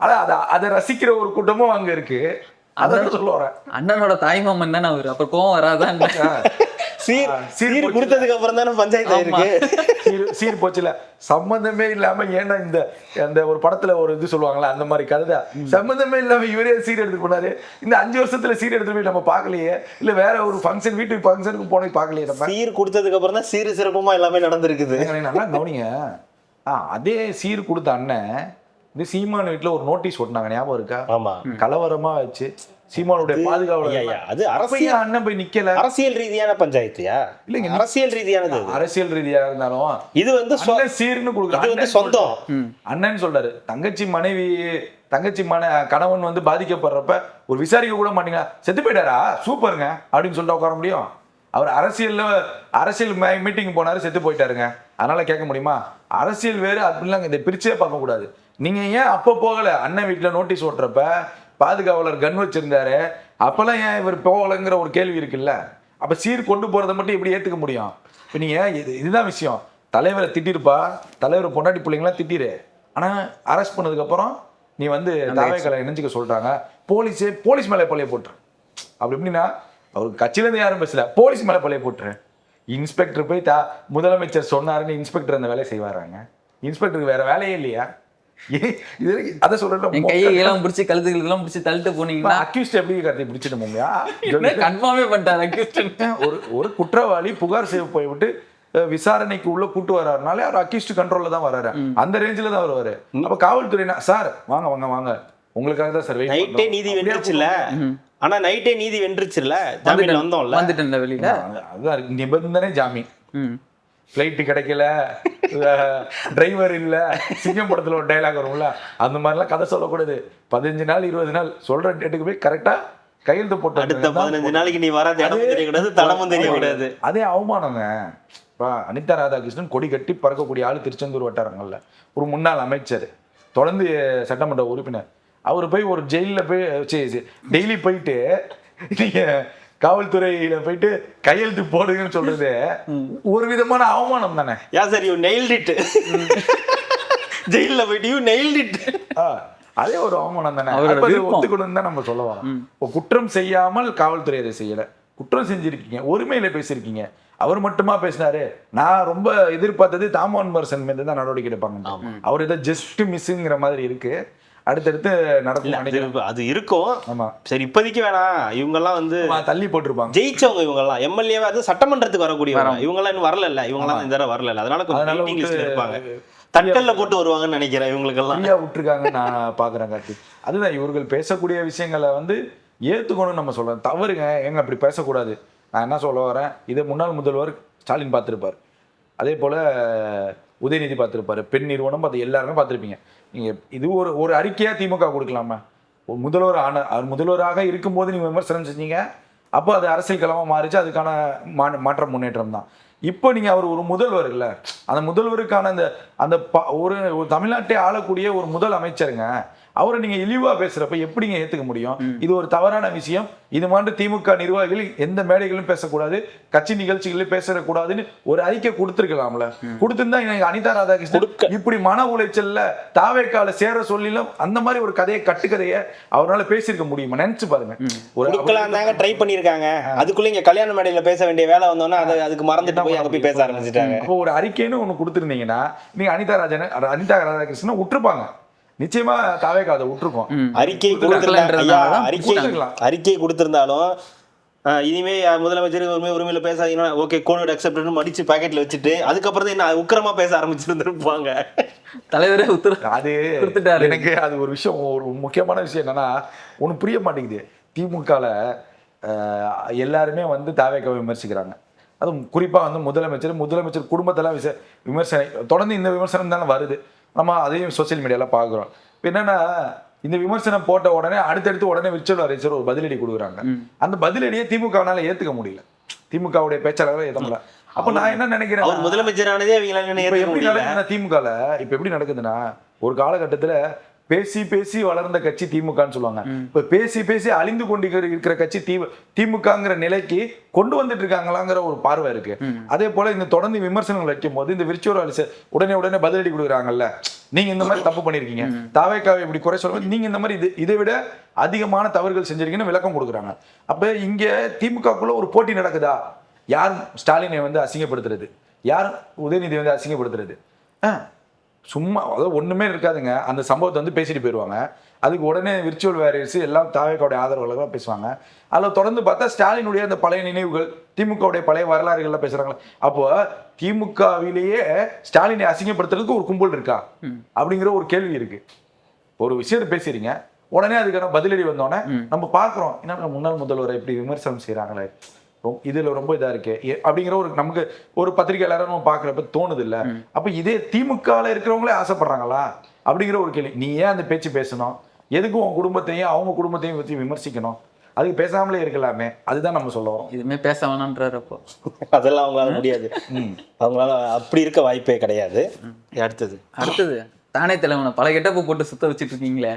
Speaker 1: ஆனா அதை ரசிக்கிற ஒரு கூட்டமும் அங்க இருக்கு. அதான் சொல்ல வரேன்.
Speaker 2: அண்ணனோட தாய்மாமன் தானே அவரு, அப்ப கோவம் வராதான்?
Speaker 3: சீர் கொடுத்ததுக்கு அப்புறம் தானே பஞ்சாயத்து இருக்கு.
Speaker 1: சீர் போச்சுல, சம்பந்தமே இல்லாம. ஏன்னா இந்த ஒரு படத்துல ஒரு இது சொல்லுவாங்களா, அந்த மாதிரி கதை சம்பந்தமே இல்லாம இவரே சீர் எடுத்து போனாரு. இந்த 5 வருஷத்துல சீர் எடுத்து போய் நம்ம பாக்கலையே, இல்ல வேற ஒரு ஃபங்க்ஷன் வீட்டு ஃபங்க்ஷனுக்கு போனே பாக்கலையே. நம்ம
Speaker 3: சீர் கொடுத்ததுக்கு அப்புறம் தான் சீர் சிறப்புமா எல்லாமே நடந்திருக்குது.
Speaker 1: நல்லா கவனிங்க. அதே சீர் கொடுத்த அண்ணன் இந்த சீமான் வீட்டுல ஒரு நோட்டீஸ் ஒட்டினாங்க, ஞாபகம் இருக்கா?
Speaker 3: ஆமா,
Speaker 1: கலவரமா வச்சு சீமானுடைய பாதுகாவலர்.
Speaker 3: அது அரசியல்
Speaker 1: அண்ணன் போய் நிக்கல.
Speaker 3: அரசியல் ரீதியான பஞ்சாயத்தையா? இல்லைங்க, அரசியல் ரீதியானது.
Speaker 1: அரசியல் ரீதியா இருந்தாலும் இது வந்து சீர்னு கொடுக்குறது
Speaker 3: சொந்தம்.
Speaker 1: அண்ணன் சொல்றாரு, தங்கச்சி கணவன் வந்து பாதிக்கப்படுறப்ப ஒரு விசாரிக்க கூட மாட்டீங்க, செத்து போயிட்டாரா, சூப்பருங்க அப்படின்னு சொல்லிட்டு உட்கார முடியும்? அவர் அரசியல் மீட்டிங் போனாரு, செத்து போயிட்டாருங்க, அதனால கேட்க முடியுமா? அரசியல் வேறு அப்படிலாம் இதை பிரிச்சே பார்க்க கூடாது. நீங்க ஏன் அப்போ போகல? அண்ணன் வீட்டுல நோட்டீஸ் ஓட்டுறப்ப பாதுகாவலர் கன் வச்சிருந்தாரு, அப்பெல்லாம் ஏன் இவர் போகலைங்கிற ஒரு கேள்வி இருக்குல்ல. அப்ப சீர் கொண்டு போறதை மட்டும் எப்படி ஏத்துக்க முடியும்? இப்ப நீங்க இதுதான் விஷயம். தலைவரை திட்டிருப்பா, தலைவர் பொண்டாட்டி பிள்ளைங்களாம் திட்டிரு, ஆனா அரெஸ்ட் பண்ணதுக்கு அப்புறம் நீ வந்து தாவேக்களை இணைஞ்சிக்க சொல்றாங்க, போலீஸ் மேலே பழைய போட்டுரு. அப்படி எப்படின்னா அவருக்கு கட்சியில இருந்து யாரும் பேசல, போலீஸ் மேலே பழைய போட்டுரு. இன்ஸ்பெக்டர் போய் முதலமைச்சர் சொன்னாருன்னு இன்ஸ்பெக்டர் அந்த வேலையை செய்வாராங்க? இன்ஸ்பெக்டருக்கு வேற வேலையே இல்லையா? அத சொல்றேன்,
Speaker 2: கையெல்லாம் பிடிச்சி கழுத்துக்களுக்கெல்லாம் பிடிச்சி தள்ளிட்டு போனீங்கன்னா
Speaker 1: அக்யூஸ்ட் எப்படி கருத்தை பிடிச்சிட்டு போங்க?
Speaker 2: கன்ஃபார்மே பண்ணிட்டாரு அக்யூஸ்ட்.
Speaker 1: ஒரு குற்றவாளி புகார் செய்ய போய்விட்டு விசாரணைக்கு உள்ள கூட்டு வர்றாருனாலே அவர் அக்யூஸ்ட் கண்ட்ரோல்ல தான் வர்றாரு, அந்த ரேஞ்சில தான் வருவாரு. அப்ப காவல்துறைனா சார் வாங்க வாங்க வாங்க உங்களுக்காக தான் சார்
Speaker 3: நைட்டே நீதி வென்றுச்சுல. ஆனா நைட்டே நீதி வென்றுச்சுல, ஜாமீன்ல வந்தோம்ல,
Speaker 2: வந்துட்டேன்ல வெளியில.
Speaker 1: அதுதான் நிபந்தனை ஜாமீன். ஃப்ளைட்டு கிடைக்கல, டிரைவர் இல்ல, சிங்கம் படத்துல ஒரு டைலாக் வரும்ல, அந்த மாதிரிலாம் கதை சொல்லக்கூடாது. 15 நாள் 20 நாள் சொல்ற டேட்டுக்கு போய் கரெக்டா கையெழுத்து போட்டு
Speaker 3: அடுத்த 15 நாளைக்கு நீ வராது, இடமும் தெரியக்கூடாது, தடமும் தெரியக்கூடாது.
Speaker 1: அதே அவமானங்க. அனிதா ராதாகிருஷ்ணன் கொடி கட்டி பறக்கக்கூடிய ஆளு திருச்செந்தூர் வட்டாரங்கள்ல ஒரு முன்னாள் அமைச்சர், தொடர்ந்து சட்டமன்ற உறுப்பினர். அவர் போய் ஒரு ஜெயில போய் டெய்லி போயிட்டு நீங்க காவல்துறையில போயிட்டு கையெழுத்து போடுங்கன்னு சொல்றது ஒரு விதமான அவமானம் தானே.
Speaker 3: யா சார், யூ நெயில்ட் இட். ஜெயில போயிட்டு யூ நெயில்ட் இட்.
Speaker 1: அதே ஒரு அவமானம் தானே. ஒத்துக்கணும் தான் நம்ம சொல்ல வரோம். இப்போ குற்றம் செய்யாமல் காவல்துறை அதை செய்யல, குற்றம் செஞ்சிருக்கீங்க, ஒருமையில பேசியிருக்கீங்க. அவர் மட்டுமா பேசினாரு? நான் ரொம்ப எதிர்பார்த்தது தாமோன் மர்சன் மீது தான் நடவடிக்கை எடுப்பாங்க. அவர் ஏதோ ஜஸ்ட் மிஸ்ஸுங்கிற மாதிரி இருக்கு. அடுத்தடுத்து நடக்கும்
Speaker 3: அது இருக்கும். ஆமா சரி, இப்போதைக்கு வேணாம். இவங்க எல்லாம் வந்து
Speaker 1: தள்ளி போட்டிருப்பாங்க, ஜெயிச்சவங்க
Speaker 3: இவங்க எல்லாம் எம்எல்ஏ, அது சட்டமன்றத்துக்கு வரக்கூடியவங்க. இவங்க எல்லாம் இன்னும் வரல, இவங்க எல்லாம் இந்த தடவை வரல, அதனால கொஞ்சம் லிஸ்ட்ல இருப்பாங்க. தட்கல்ல போட்டு வருவாங்கன்னு நினைக்கிறேன். இவங்களுக்கு எல்லாம்
Speaker 1: விட்டுருக்காங்க நான் பாக்குறேன் காட்டி. அதுதான் இவர்கள் பேசக்கூடிய விஷயங்களை வந்து ஏத்துக்கணும்னு நம்ம சொல்றோம். தவறுங்க, எங்க அப்படி பேசக்கூடாது. நான் என்ன சொல்ல வரேன், இதை முன்னாள் முதல்வர் ஸ்டாலின் பார்த்துருப்பார், அதே போல உதயநிதி பார்த்துருப்பாரு, பெண் நிறுவனம் பார்த்து எல்லாருமே பார்த்துருப்பீங்க. நீங்க இது ஒரு அறிக்கையா திமுக கொடுக்கலாமா? ஒரு முதல்வராக இருக்கும்போது நீங்க விமர்சனம் செஞ்சீங்க, அப்போ அது அரசியல் களமா மாறிச்சு, அதுக்கான மாற்றம் முன்னேற்றம் தான். இப்போ நீங்க அவர் ஒரு முதல்வர் இல்ல, அந்த முதல்வருக்கான அந்த ஒரு தமிழ்நாட்டை ஆளக்கூடிய ஒரு முதல் அமைச்சருங்க, அவரை நீங்க இழிவா பேசுறப்ப எப்படிங்க ஏத்துக்க முடியும்? இது ஒரு தவறான விஷயம். இது மாதிரி திமுக நிர்வாகிகள் எந்த மேடைகளும் பேசக்கூடாது, கட்சி நிகழ்ச்சிகளிலும் பேசக்கூடாதுன்னு ஒரு அறிக்கை கொடுத்துருக்கலாம்ல. கொடுத்துருந்தா அனிதா ராதாகிருஷ்ணன் இப்படி மன உளைச்சல்ல தாவேக்கால சேர சொல்லிலும் அந்த மாதிரி ஒரு கட்டுக்கதையை அவரால் பேசியிருக்க முடியுமா? நினைச்சு பாருங்க.
Speaker 3: ஒரு ட்ரை பண்ணிருக்காங்க, அதுக்குள்ள இங்க கல்யாண மேடையில பேச வேண்டிய வேலை வந்தோன்னா அதுக்கு மறந்துட்டு போய் அங்க போய் பேச ஆரம்பிச்சிட்டாங்க.
Speaker 1: அப்போ ஒரு அறிக்கைன்னு ஒண்ணு கொடுத்துருந்தீங்கன்னா நீங்க அனிதா ராதாகிருஷ்ணன் விட்டுருப்பாங்க. நிச்சயமா தாவேக்கா அதை விட்டுருக்கோம்.
Speaker 3: அறிக்கை அறிக்கை கொடுத்திருந்தாலும் இனிமே முதலமைச்சர் உரிமையில பேசாதீங்கன்னா ஓகே கோட் அக்செப்ட் மடிச்சு பாக்கெட்ல வச்சுட்டு அதுக்கப்புறம் தான் என்ன உக்கிரமா பேச ஆரம்பிச்சிருந்துருப்பாங்க.
Speaker 2: தலைவரே
Speaker 1: அது எனக்கு அது ஒரு விஷயம், ஒரு முக்கியமான விஷயம் என்னன்னா ஒண்ணு புரிய மாட்டேங்குது. திமுகல எல்லாருமே வந்து தாவேக்காவை விமர்சிக்கிறாங்க. அதுவும் குறிப்பா வந்து முதலமைச்சர் குடும்பத்தெல்லாம் விமர்சனம் தொடர்ந்து இந்த விமர்சனம் தானே வருது. நம்ம அதையும் சோசியல் மீடியால பாக்குறோம். இப்ப என்னன்னா இந்த விமர்சனம் போட்ட உடனே அடுத்தடுத்து உடனே விர்ச்சுவல் அரெஸ்டர் ஒரு பதிலடி கொடுக்குறாங்க. அந்த பதிலடியை திமுகனால ஏத்துக்க முடியல, திமுகவுடைய பேச்சாளர்கள் ஏற்க முடியல. அப்ப நான் என்ன நினைக்கிறேன்,
Speaker 3: முதலமைச்சரானதே
Speaker 1: எப்படி நடக்குதுன்னா திமுகல இப்ப எப்படி நடக்குதுன்னா ஒரு காலகட்டத்துல பேசி பேசி வளர்ந்த கட்சி திமுகன்னு சொல்லுவாங்க. இப்ப பேசி பேசி அழிந்து கொண்டு இருக்கிற கட்சி திமுகங்கிற நிலைக்கு கொண்டு வந்துட்டு இருக்காங்களாங்கிற ஒரு பார்வை இருக்கு. அதே போல இந்த தொடர்ந்து விமர்சனங்கள் வைக்கும் போது இந்த விர்ச்சுவல் அரெஸ்ட் உடனே பதிலடி கொடுக்குறாங்கல்ல, நீங்க இந்த மாதிரி தப்பு பண்ணிருக்கீங்க, தாவேக்காவை இப்படி குறை சொல்லும்போது நீங்க இந்த மாதிரி இதை விட அதிகமான தவறுகள் செஞ்சிருக்கீங்கன்னு விளக்கம் கொடுக்குறாங்க. அப்ப இங்க திமுகக்குள்ள ஒரு போட்டி நடக்குதா? யார் ஸ்டாலினை வந்து அசிங்கப்படுத்துறது, யார் உதயநிதி வந்து அசிங்கப்படுத்துறது? சும்மா அதாவது ஒண்ணுமே இருக்காதுங்க. அந்த சம்பவத்தை வந்து பேசிட்டு போயிடுவாங்க. அதுக்கு உடனே விர்ச்சுவல் வேரியர்ஸ் எல்லாம் தாவேக்காவுடைய ஆதரவாளர்களாக பேசுவாங்க. அதில் தொடர்ந்து பார்த்தா ஸ்டாலினுடைய அந்த பழைய நினைவுகள், திமுகவுடைய பழைய வரலாறுகள்லாம் பேசுறாங்க. அப்போ திமுகவிலேயே ஸ்டாலினை அசிங்கப்படுத்துறதுக்கு ஒரு கும்பல் இருக்கா அப்படிங்கிற ஒரு கேள்வி இருக்கு. ஒரு விஷயத்தை பேசுறீங்க, உடனே அதுக்கான பதிலடி வந்தோடனே நம்ம பார்க்குறோம், என்ன முன்னாள் முதல்வரை இப்படி விமர்சனம் செய்யறாங்களே, இதுல ரொம்ப இதா இருக்கு அப்படிங்கிற ஒரு நமக்கு ஒரு பத்திரிகையாளர் நம்ம பாக்குறப்ப தோணுது இல்ல. அப்ப இதே திமுகல இருக்கிறவங்களே ஆசைப்படுறாங்களா அப்படிங்கிற ஒரு கேள்வி. நீ ஏன் அந்த பேச்சு பேசணும்? எதுக்கு உன் குடும்பத்தையும் அவங்க குடும்பத்தையும் பத்தி விமர்சிக்கணும்? அதுக்கு பேசாமலே இருக்கலாமே. அதுதான் நம்ம சொல்ல வரோம்.
Speaker 2: இதுமே பேச வேணான்றப்போ
Speaker 3: அதெல்லாம் அவங்களால முடியாது. அவங்களால அப்படி இருக்க வாய்ப்பே கிடையாது. அடுத்தது
Speaker 2: தானே தலைவனை பல கெட்டப்ப போட்டு சுத்த வச்சுட்டு இருக்கீங்களே,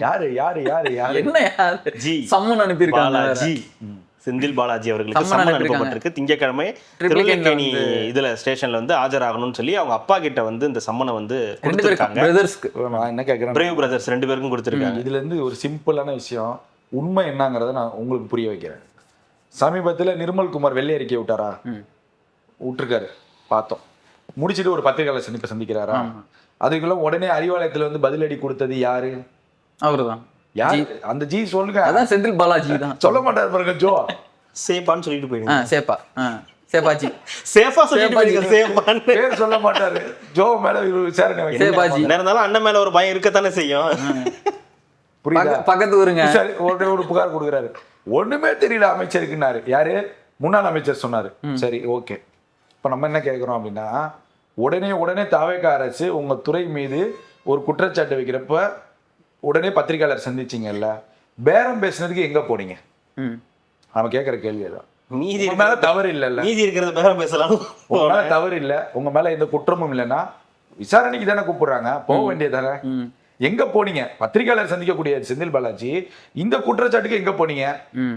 Speaker 1: யாரு
Speaker 2: என்ன யாரு? சம்மன் அனுப்பியிருக்காங்க.
Speaker 3: செந்தில் பாலாஜி அவர்களுக்கு சம்மன் அனுப்பப்பட்டிருக்கு. திங்கட்கிழமை திருவல்லிக்கேணி இதுல ஸ்டேஷன்ல வந்து ஆஜராகணும்னு சொல்லி அவங்க அப்பா கிட்ட வந்து இந்த சம்மனை வந்து கொடுத்திருக்காங்க.
Speaker 1: நான் என்ன கேக்குறேன்,
Speaker 3: பிரேவ் பிரதர்ஸ் 2 பேருக்கும் கொடுத்திருக்காங்க.
Speaker 1: இதுல இருந்து ஒரு சிம்பிளான விஷயம், உண்மை என்னங்கிறத நான் உங்களுக்கு புரிய வைக்கிறேன். சமீபத்துல நிர்மல்குமார் வெள்ளை அறிக்கை விட்டுருக்காரு, பார்த்தோம். முடிச்சுட்டு ஒரு பத்திரிகையாளர் சந்திப்பை சந்திக்கிறாரா? அதுக்குள்ள உடனே அறிவாலயத்துல வந்து பதிலடி கொடுத்தது யாரு?
Speaker 2: அவருதான்.
Speaker 1: யாரு அந்த ஜி சொல்லுங்க.
Speaker 2: அதான் செந்தில் பாலாஜி தான்.
Speaker 1: சொல்ல மாட்டாரு பாருங்க, ஜோ
Speaker 3: சேப்பான்னு சொல்லிட்டு போயிடுங்க.
Speaker 2: சேப்பாஜி
Speaker 3: சேஃபா சொல்லிட்டு போயிடுங்க. சேப்பான்னு
Speaker 1: பேர் சொல்ல மாட்டாரு. ஜோ மேல விசாரணை
Speaker 2: சேப்பாஜி
Speaker 3: இருந்தாலும் அண்ணன் மேல ஒரு பயம் இருக்கத்தானே செய்யும்.
Speaker 1: புரியுதா?
Speaker 2: பக்கத்து ஊருங்க.
Speaker 1: ஒரு புகார் கொடுக்குறாரு, ஒண்ணுமே தெரியல அமைச்சருக்குன்னாரு. யாரு? முன்னாள் அமைச்சர் சொன்னாரு. சரி, ஓகே. இப்ப நம்ம என்ன கேட்கிறோம் அப்படின்னா, உடனே தாவேக்கா அரசு உங்க துறை மீது ஒரு குற்றச்சாட்டு வைக்கிறப்ப உடனே பத்திரிகையாளர் சந்திச்சிங்கல்ல, பேரம் பேசுனதுக்கு எங்க போனீங்க? அவன் கேட்கிற கேள்வி அதான். மீதி மேல தவறு இல்லைல்ல,
Speaker 3: மீதி இருக்கிறது பேரம் பேசலாம்.
Speaker 1: உங்க மேல தவறு இல்ல, உங்க மேல எந்த குற்றமும் இல்லைன்னா விசாரணைக்கு தானே கூப்பிடுறாங்க, போக வேண்டியதானே. எங்க போனீங்க? பத்திரிகையாளர் சந்திக்கக்கூடிய செந்தில் பாலாஜி இந்த குற்றச்சாட்டுக்கு எங்க போனீங்க?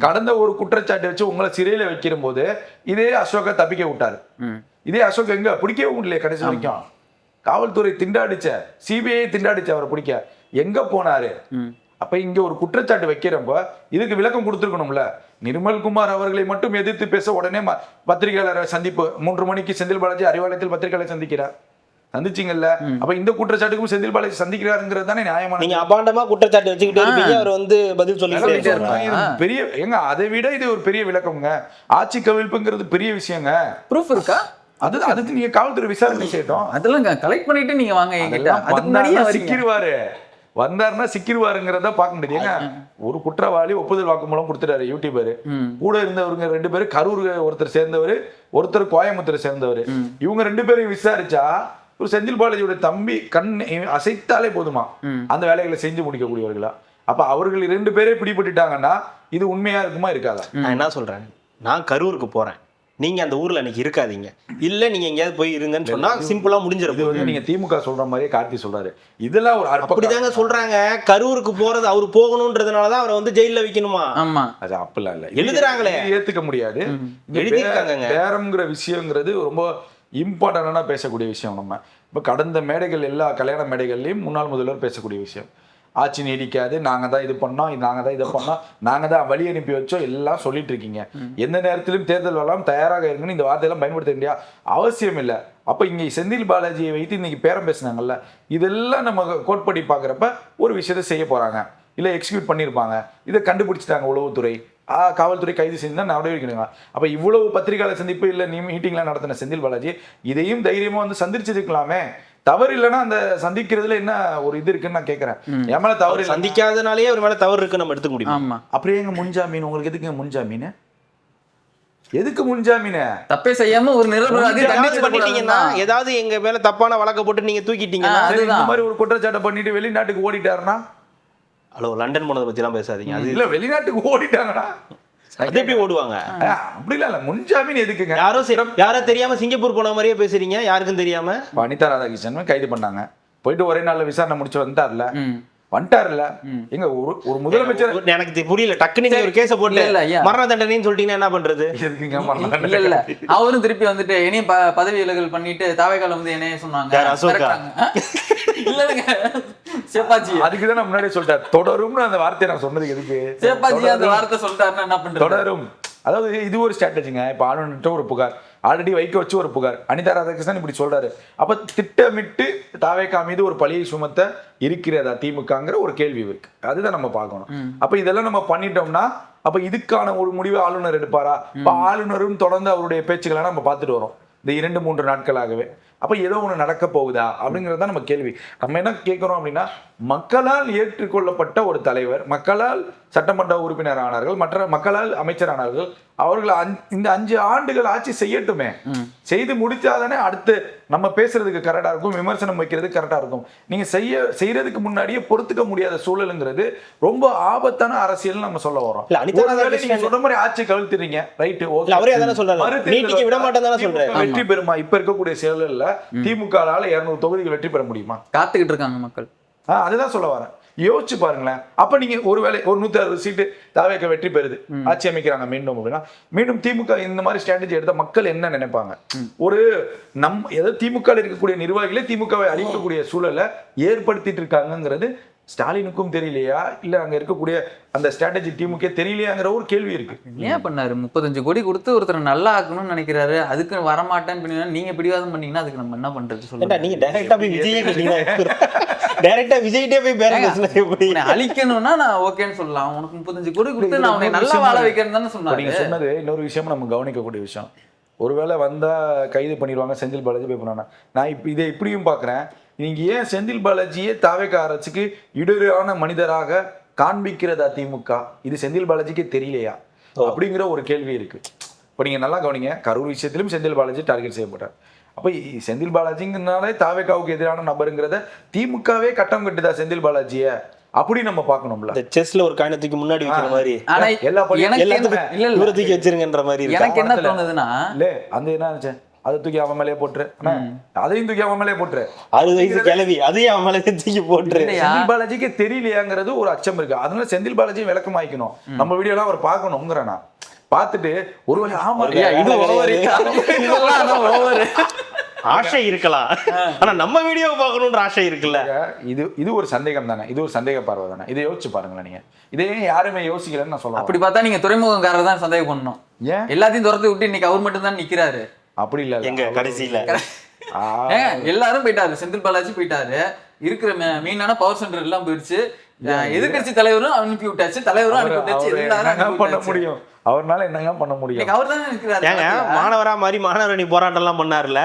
Speaker 1: கடந்த ஒரு குற்றச்சாட்டு வச்சு உங்களை சிறையில வைக்கிற போது இதே அசோக தப்பிக்க விட்டாரு. இதே அசோக் எங்க பிடிக்கவே முடியல, கடைசி வரைக்கும் காவல்துறை திண்டாடிச்ச, சிபிஐ திண்டாடிச்ச அவரை பிடிக்க. எங்க போனாரு? அப்ப இங்க ஒரு குற்றச்சாட்டு வைக்கிறப்ப இதுக்கு விளக்கம் கொடுத்துருக்கணும்ல. நிர்மல்குமார் அவர்களை மட்டும் எதிர்த்து பேச உடனே பத்திரிகையாளர் சந்திப்பு 3 மணிக்கு செந்தில் பாலாஜி அறிவாலயத்தில் பத்திரிகையாளர் சந்திக்கிறார். சந்திச்சிங்கல்ல, அப்ப இந்த குற்றச்சாட்டுக்கும் செந்தில் பாலாஜி சந்திக்கிறாருங்கிறது தானே நியாயமான.
Speaker 3: நீங்க அபாண்டமா குற்றச்சாட்டு வச்சுக்கிட்டே இருப்பீங்க, அவர் வந்து பதில் சொல்லிட்டே
Speaker 1: பெரிய ஏங்க. அதை விட இது ஒரு பெரிய விளக்கம்ங்க. ஆட்சி கவிழ்ப்புங்கிறது பெரிய விஷயங்க.
Speaker 2: ப்ரூஃப் இருக்கா?
Speaker 1: அதுக்கு நீங்க காவல்துறை விசாரணை செய்யட்டும்.
Speaker 2: அதெல்லாம் கலெக்ட் பண்ணிட்டு நீங்க வாங்க.
Speaker 1: வந்தாருன்னா சிக்கிடுவாருங்கிறத பார்க்க முடியுங்க. ஒரு குற்றவாளி ஒப்புதல் வாக்குமூலம் கொடுத்துட்டாரு யூடியூபர். கூட இருந்தவருங்க 2 பேரு கரூர் ஒருத்தர் சேர்ந்தவர், ஒருத்தர் கோயம்புத்தூர் சேர்ந்தவர். இவங்க 2 பேரையும் விசாரிச்சா ஒரு செந்தில் பாலாஜியோட தம்பி கண் அசைத்தாலே போதுமா அந்த வேலைகளை செஞ்சு முடிக்கக்கூடியவர்களா? அப்ப அவர்கள் 2 பேரே பிடிபட்டுட்டாங்கன்னா இது உண்மையா இருக்குமா இருக்காதா?
Speaker 3: நான் என்ன சொல்றேன், நான் கரூருக்கு போறேன், நீங்க அந்த ஊர்ல அன்னைக்கு இருக்காதீங்க, இல்ல நீங்க எங்கேயாவது போய் இருங்கன்னு சொன்னா சிம்பிளா முடிஞ்சிடும்.
Speaker 1: நீங்க திமுக சொல்ற மாதிரியே கார்த்தி சொல்றாரு, இதெல்லாம் ஒரு
Speaker 3: அப்படிதாங்க சொல்றாங்க. கரூருக்கு போறது அவரு போகணும்ன்றதுனாலதான் அவரை வந்து ஜெயில வைக்கணுமா?
Speaker 2: ஆமா,
Speaker 1: அது அப்பெல்லாம் இல்ல,
Speaker 3: எழுதுறாங்களே,
Speaker 1: ஏத்துக்க முடியாது.
Speaker 3: எழுதிருக்காங்க.
Speaker 1: பேரம்ங்கிற விஷயங்கிறது ரொம்ப இம்பார்ட்டன்டான பேசக்கூடிய விஷயம். நம்ம இப்ப கடந்த மேடைகள் எல்லா கல்யாண மேடைகள்லயும் முன்னாள் முதல்வர் பேசக்கூடிய விஷயம். ஆட்சி நீடிக்காது, நாங்க தான் இது பண்ணோம், நாங்க தான் இதை பண்ணோம், நாங்க தான் வழி அனுப்பி வச்சோம், எல்லாம் சொல்லிட்டு இருக்கீங்க. எந்த நேரத்திலும் தேர்தல் வரலாம், தயாராக இருக்குன்னு இந்த வார்த்தையெல்லாம் பயன்படுத்த வேண்டிய அவசியம் இல்லை. அப்ப இங்க செந்தில் பாலாஜியை வைத்து இன்னைக்கு பேரம் பேசினாங்கல்ல, இதெல்லாம் நம்ம கோட்படி பாக்குறப்ப ஒரு விஷயத்தை செய்ய போறாங்க, இல்ல எக்ஸிக்யூட் பண்ணிருப்பாங்க, இதை கண்டுபிடிச்சிட்டாங்க உளவுத்துறை, காவல்துறை கைது செஞ்சு தான் நடவடிக்கை எடுக்கணும். அப்ப இவ்வளவு பத்திரிகையாளர் சந்திப்பு இல்ல மீட்டிங்லாம் நடத்தின செந்தில் பாலாஜி இதையும் தைரியமா வந்து சந்திச்சிருக்கலாமே. தவறு இல்லைன்னா அந்த சந்திக்கிறதுல என்ன ஒரு இது இருக்குன்னு நான் கேட்கறேன். என் மேல தவறு
Speaker 3: சந்திக்காதனாலேயே அவர் மேல தவறு இருக்கு நம்ம எடுத்துக்க முடியும்.
Speaker 2: ஆமா.
Speaker 1: அப்படியே எங்க முன்ஜாமீன்? உங்களுக்கு எதுக்கு முன்ஜாமீன்? எதுக்கு முன்ஜாமீன்?
Speaker 2: தப்பே செய்யாம ஒரு நிரபராதி தண்டிச்சு
Speaker 3: பண்ணிட்டீங்கன்னா, ஏதாவது எங்க மேல தப்பான வழக்க போட்டு நீங்க தூக்கிட்டீங்கன்னா,
Speaker 1: இந்த மாதிரி ஒரு குற்றச்சாட்டை பண்ணிட்டு வெளிநாட்டுக்கு ஓடிட்டாருன்னா,
Speaker 3: ஹலோ லண்டன் போனதை பத்தி எல்லாம் பேசாதீங்க. அது
Speaker 1: இல்ல வெளிநாட்டுக்கு ஓடிட்டாங்கடா,
Speaker 3: அது எப்படி ஓடுவாங்க?
Speaker 1: அப்படி இல்ல முன்ஜாமீன் எதுக்குங்க?
Speaker 3: யாரோ தெரியாம சிங்கப்பூர் போன மாதிரியே பேசுறீங்க, யாருக்கும் தெரியாம.
Speaker 1: அனிதா ராதாகிருஷ்ணன் கைது பண்ணாங்க, போயிட்டு ஒரே நாள்ல விசாரணை முடிச்சு வந்துட்டார்ல. எங்க ஒரு முதலமைச்சர்
Speaker 3: எனக்கு புரியல. டக்குனு நீங்க ஒரு கேஸ போட்டு மரண தண்டனைன்னு சொல்லிட்டீங்கன்னா என்ன பண்றது?
Speaker 2: இல்ல அவரும் திருப்பி வந்துட்டு இனியும் பதவி விலகல் பண்ணிட்டு தாவேக்கால வந்து என்ன சொன்னாங்க. இல்லங்க சேப்பாஜி
Speaker 1: அதுக்குதான் நான் முன்னாடியே சொல்லிட்டேன், தொடரும்னு அந்த வார்த்தையை நான் சொன்னதுக்கு எதுக்கு?
Speaker 2: சேப்பாஜி அந்த வார்த்தை சொல்லிட்டாருன்னா என்ன பண்றது?
Speaker 1: தொடரும். அதாவது இது ஒரு ஸ்ட்ராட்டஜிங்க. இப்ப ஆளுநர்கிட்ட ஒரு புகார், ஆல்ரெடி வைக்க வச்சு ஒரு புகார், அனிதா ராதாகிருஷ்ணன் இப்படி சொல்றாரு. அப்ப திட்டமிட்டு தாவேகா மீது ஒரு பழியை சுமத்த இருக்கிறதா திமுகங்கிற ஒரு கேள்வி இருக்கு. அதுதான் நம்ம பார்க்கணும். அப்ப இதெல்லாம் நம்ம பண்ணிட்டோம்னா அப்ப இதுக்கான ஒரு முடிவை ஆளுநர் எடுப்பாரா? இப்ப ஆளுநரும் தொடர்ந்து அவருடைய பேச்சுக்களை நம்ம பார்த்துட்டு வரோம் இந்த 2-3 நாட்களாகவே. அப்ப ஏதோ ஒண்ணு நடக்க போகுதா அப்படிங்கறத நம்ம கேள்வி. நம்ம என்ன கேட்கிறோம் அப்படின்னா, மக்களால் ஏற்றுக்கொள்ளப்பட்ட ஒரு தலைவர், மக்களால் சட்டமன்ற உறுப்பினர் ஆனார்கள், மற்ற மக்களால் அமைச்சர் ஆனார்கள், அவர்கள் இந்த 5 ஆண்டுகள் ஆட்சி செய்யட்டுமே. செய்து முடிச்சாதானே அடுத்து நம்ம பேசுறதுக்கு கரெக்டா இருக்கும், விமர்சனம் வைக்கிறதுக்கு கரெக்டா இருக்கும். நீங்க செய்யறதுக்கு முன்னாடியே பொறுத்துக்க முடியாத சூழலுங்கிறது ரொம்ப ஆபத்தான அரசியல் நம்ம சொல்ல வரோம். நீங்க சொல்ற மாதிரி ஆட்சி கவிழ்த்துறீங்க, ரைட்?
Speaker 3: அவரே அதானே சொல்றாரு, நீட்டிக்க விட மாட்டேன்னு சொல்றாரு.
Speaker 1: வெற்றி பெறுமா? இப்ப இருக்கக்கூடிய செயல்ல திமுகவால 200 தொகுதிகள் வெற்றி பெற முடியுமா?
Speaker 2: காத்துக்கிட்டு இருக்காங்க மக்கள்.
Speaker 1: அதுதான் சொல்ல வரேன். யோசிச்சு பாருங்களேன். அப்ப நீங்க ஒருவேளை ஒரு 160 சீட்டு தாவேக வெற்றி பெறுது, ஆட்சி அமைக்கிறாங்க மீண்டும் அப்படின்னா, மீண்டும் திமுக இந்த மாதிரி ஸ்ட்ராட்டஜி எடுத்த மக்கள் என்ன நினைப்பாங்க? ஒரு ஏதோ திமுக இருக்கக்கூடிய நிர்வாகிகளே திமுகவை அழிக்கக்கூடிய சூழலை ஏற்படுத்திட்டு இருக்காங்கிறது ஸ்டாலினுக்கும் தெரியலையா, இல்ல அங்க இருக்கக்கூடிய அந்த ஸ்ட்ராட்டஜி டீமுக்கே தெரியலையாங்கிற ஒரு கேள்வி இருக்கு.
Speaker 2: ஏன் பண்ணாரு? 35 கோடி கொடுத்து ஒருத்தர் நல்லா ஆக்கணும்னு நினைக்கிறாரு, அதுக்கு வரமாட்டேன்னு நீங்க பிடிவாதம் பண்ணீங்கன்னா அதுக்கு நம்ம என்ன பண்றது சொல்லுங்க?
Speaker 3: நீங்க டைரக்டா போய் விஜய்கிட்டே போய் பேர
Speaker 2: அழிக்கணும்னா நான் ஓகேன்னு சொல்லலாம். உனக்கு 35 கோடி கொடுத்து நான் உன்னை நல்லா வாழ வைக்கிறேன்னு தானே சொன்னாரு.
Speaker 1: நீங்க சொன்னது இன்னொரு விஷயம் நம்ம கவனிக்கக்கூடிய விஷயம். ஒருவேளை வந்தா கைது பண்ணிடுவாங்க, செந்தில் பாலாஜி போய் பண்ணாங்க. நான் இதை இப்படியும் பாக்குறேன், நீங்க ஏன் செந்தில் பாலாஜியே தாவேகா அரசுக்கு இடையூறான மனிதராக காண்பிக்கிறதா திமுக? இது செந்தில் பாலாஜிக்கு தெரியலையா அப்படிங்கிற ஒரு கேள்வி இருக்கு. இப்போ நீங்க நல்லா கவனிங்க, கரூர் விஷயத்திலும் செந்தில் பாலாஜி டார்கெட் செய்யப்பட்டார். அப்ப செந்தில் பாலாஜிங்கிறனாலே தாவேகாவுக்கு எதிரான நபருங்கிறத திமுகவே கட்டம் கட்டுதா செந்தில் பாலாஜிய? அப்படி நம்ம பார்க்கணும்ல.
Speaker 3: செஸ்ல ஒரு காயினத்துக்கு முன்னாடி வைக்கிற மாதிரி
Speaker 1: எல்லா
Speaker 3: தூக்கி வச்சிருங்கன்ற மாதிரி.
Speaker 2: எனக்கு என்ன தோணுதுன்னா,
Speaker 1: இல்ல அந்த என்ன அதை தூக்கி அவன் மேலே போட்டுரு, அதையும் தூக்கி அவன் மேலே போட்டுரு,
Speaker 3: 60 வயசு கிளவி அதையும் அவன் மேலே தூக்கி போட்டுரு.
Speaker 1: செந்தில் பாலாஜிக்கு தெரியலையாங்கிறது ஒரு அச்சம் இருக்கு. அதனால செந்தில் பாலாஜி விளக்கம் ஆயிக்கணும். நம்ம வீடியோ எல்லாம் அவர் பார்க்கணுங்கிறனா பார்த்துட்டு ஒருவேளை ஆமா
Speaker 3: ஆசை இருக்கலாம், ஆனா நம்ம வீடியோ பார்க்கணும்ன்ற ஆசை இருக்குல்ல.
Speaker 1: இது ஒரு சந்தேகம் தானே, இது ஒரு சந்தேக பார்வை தானே. இதை யோசிச்சு பாருங்களேன். நீங்க இதே யாருமே யோசிக்கலன்னு நான் சொல்லுவேன்.
Speaker 2: அப்படி பார்த்தா நீங்க துறைமுகங்காரர் தான் சந்தேகம் பண்ணணும். ஏன் எல்லாத்தையும் துரத்து விட்டு இன்னைக்கு அவர் மட்டும் தான் நிக்கிறாரு?
Speaker 1: அப்படி இல்ல,
Speaker 3: எங்க கடைசியில
Speaker 2: எல்லாரும் போயிட்டாரு, செந்தில் பாலாஜி போயிட்டாரு, இருக்கிற மெயினான பவர் சென்டர் எல்லாம் போயிடுச்சு, எதிர்கட்சி தலைவரும் அனுப்பி விட்டாச்சு, தலைவரும் அனுப்பி விட்டாச்சு, எல்லாரும்
Speaker 1: பண்ண முடியும். அவர்னால என்னங்க பண்ண முடியும்?
Speaker 2: அவர் தான் இருக்கிறாரு.
Speaker 3: ஏங்க மாணவரா மாதிரி மாணவரணி போராட்டம் எல்லாம் பண்ணாருல,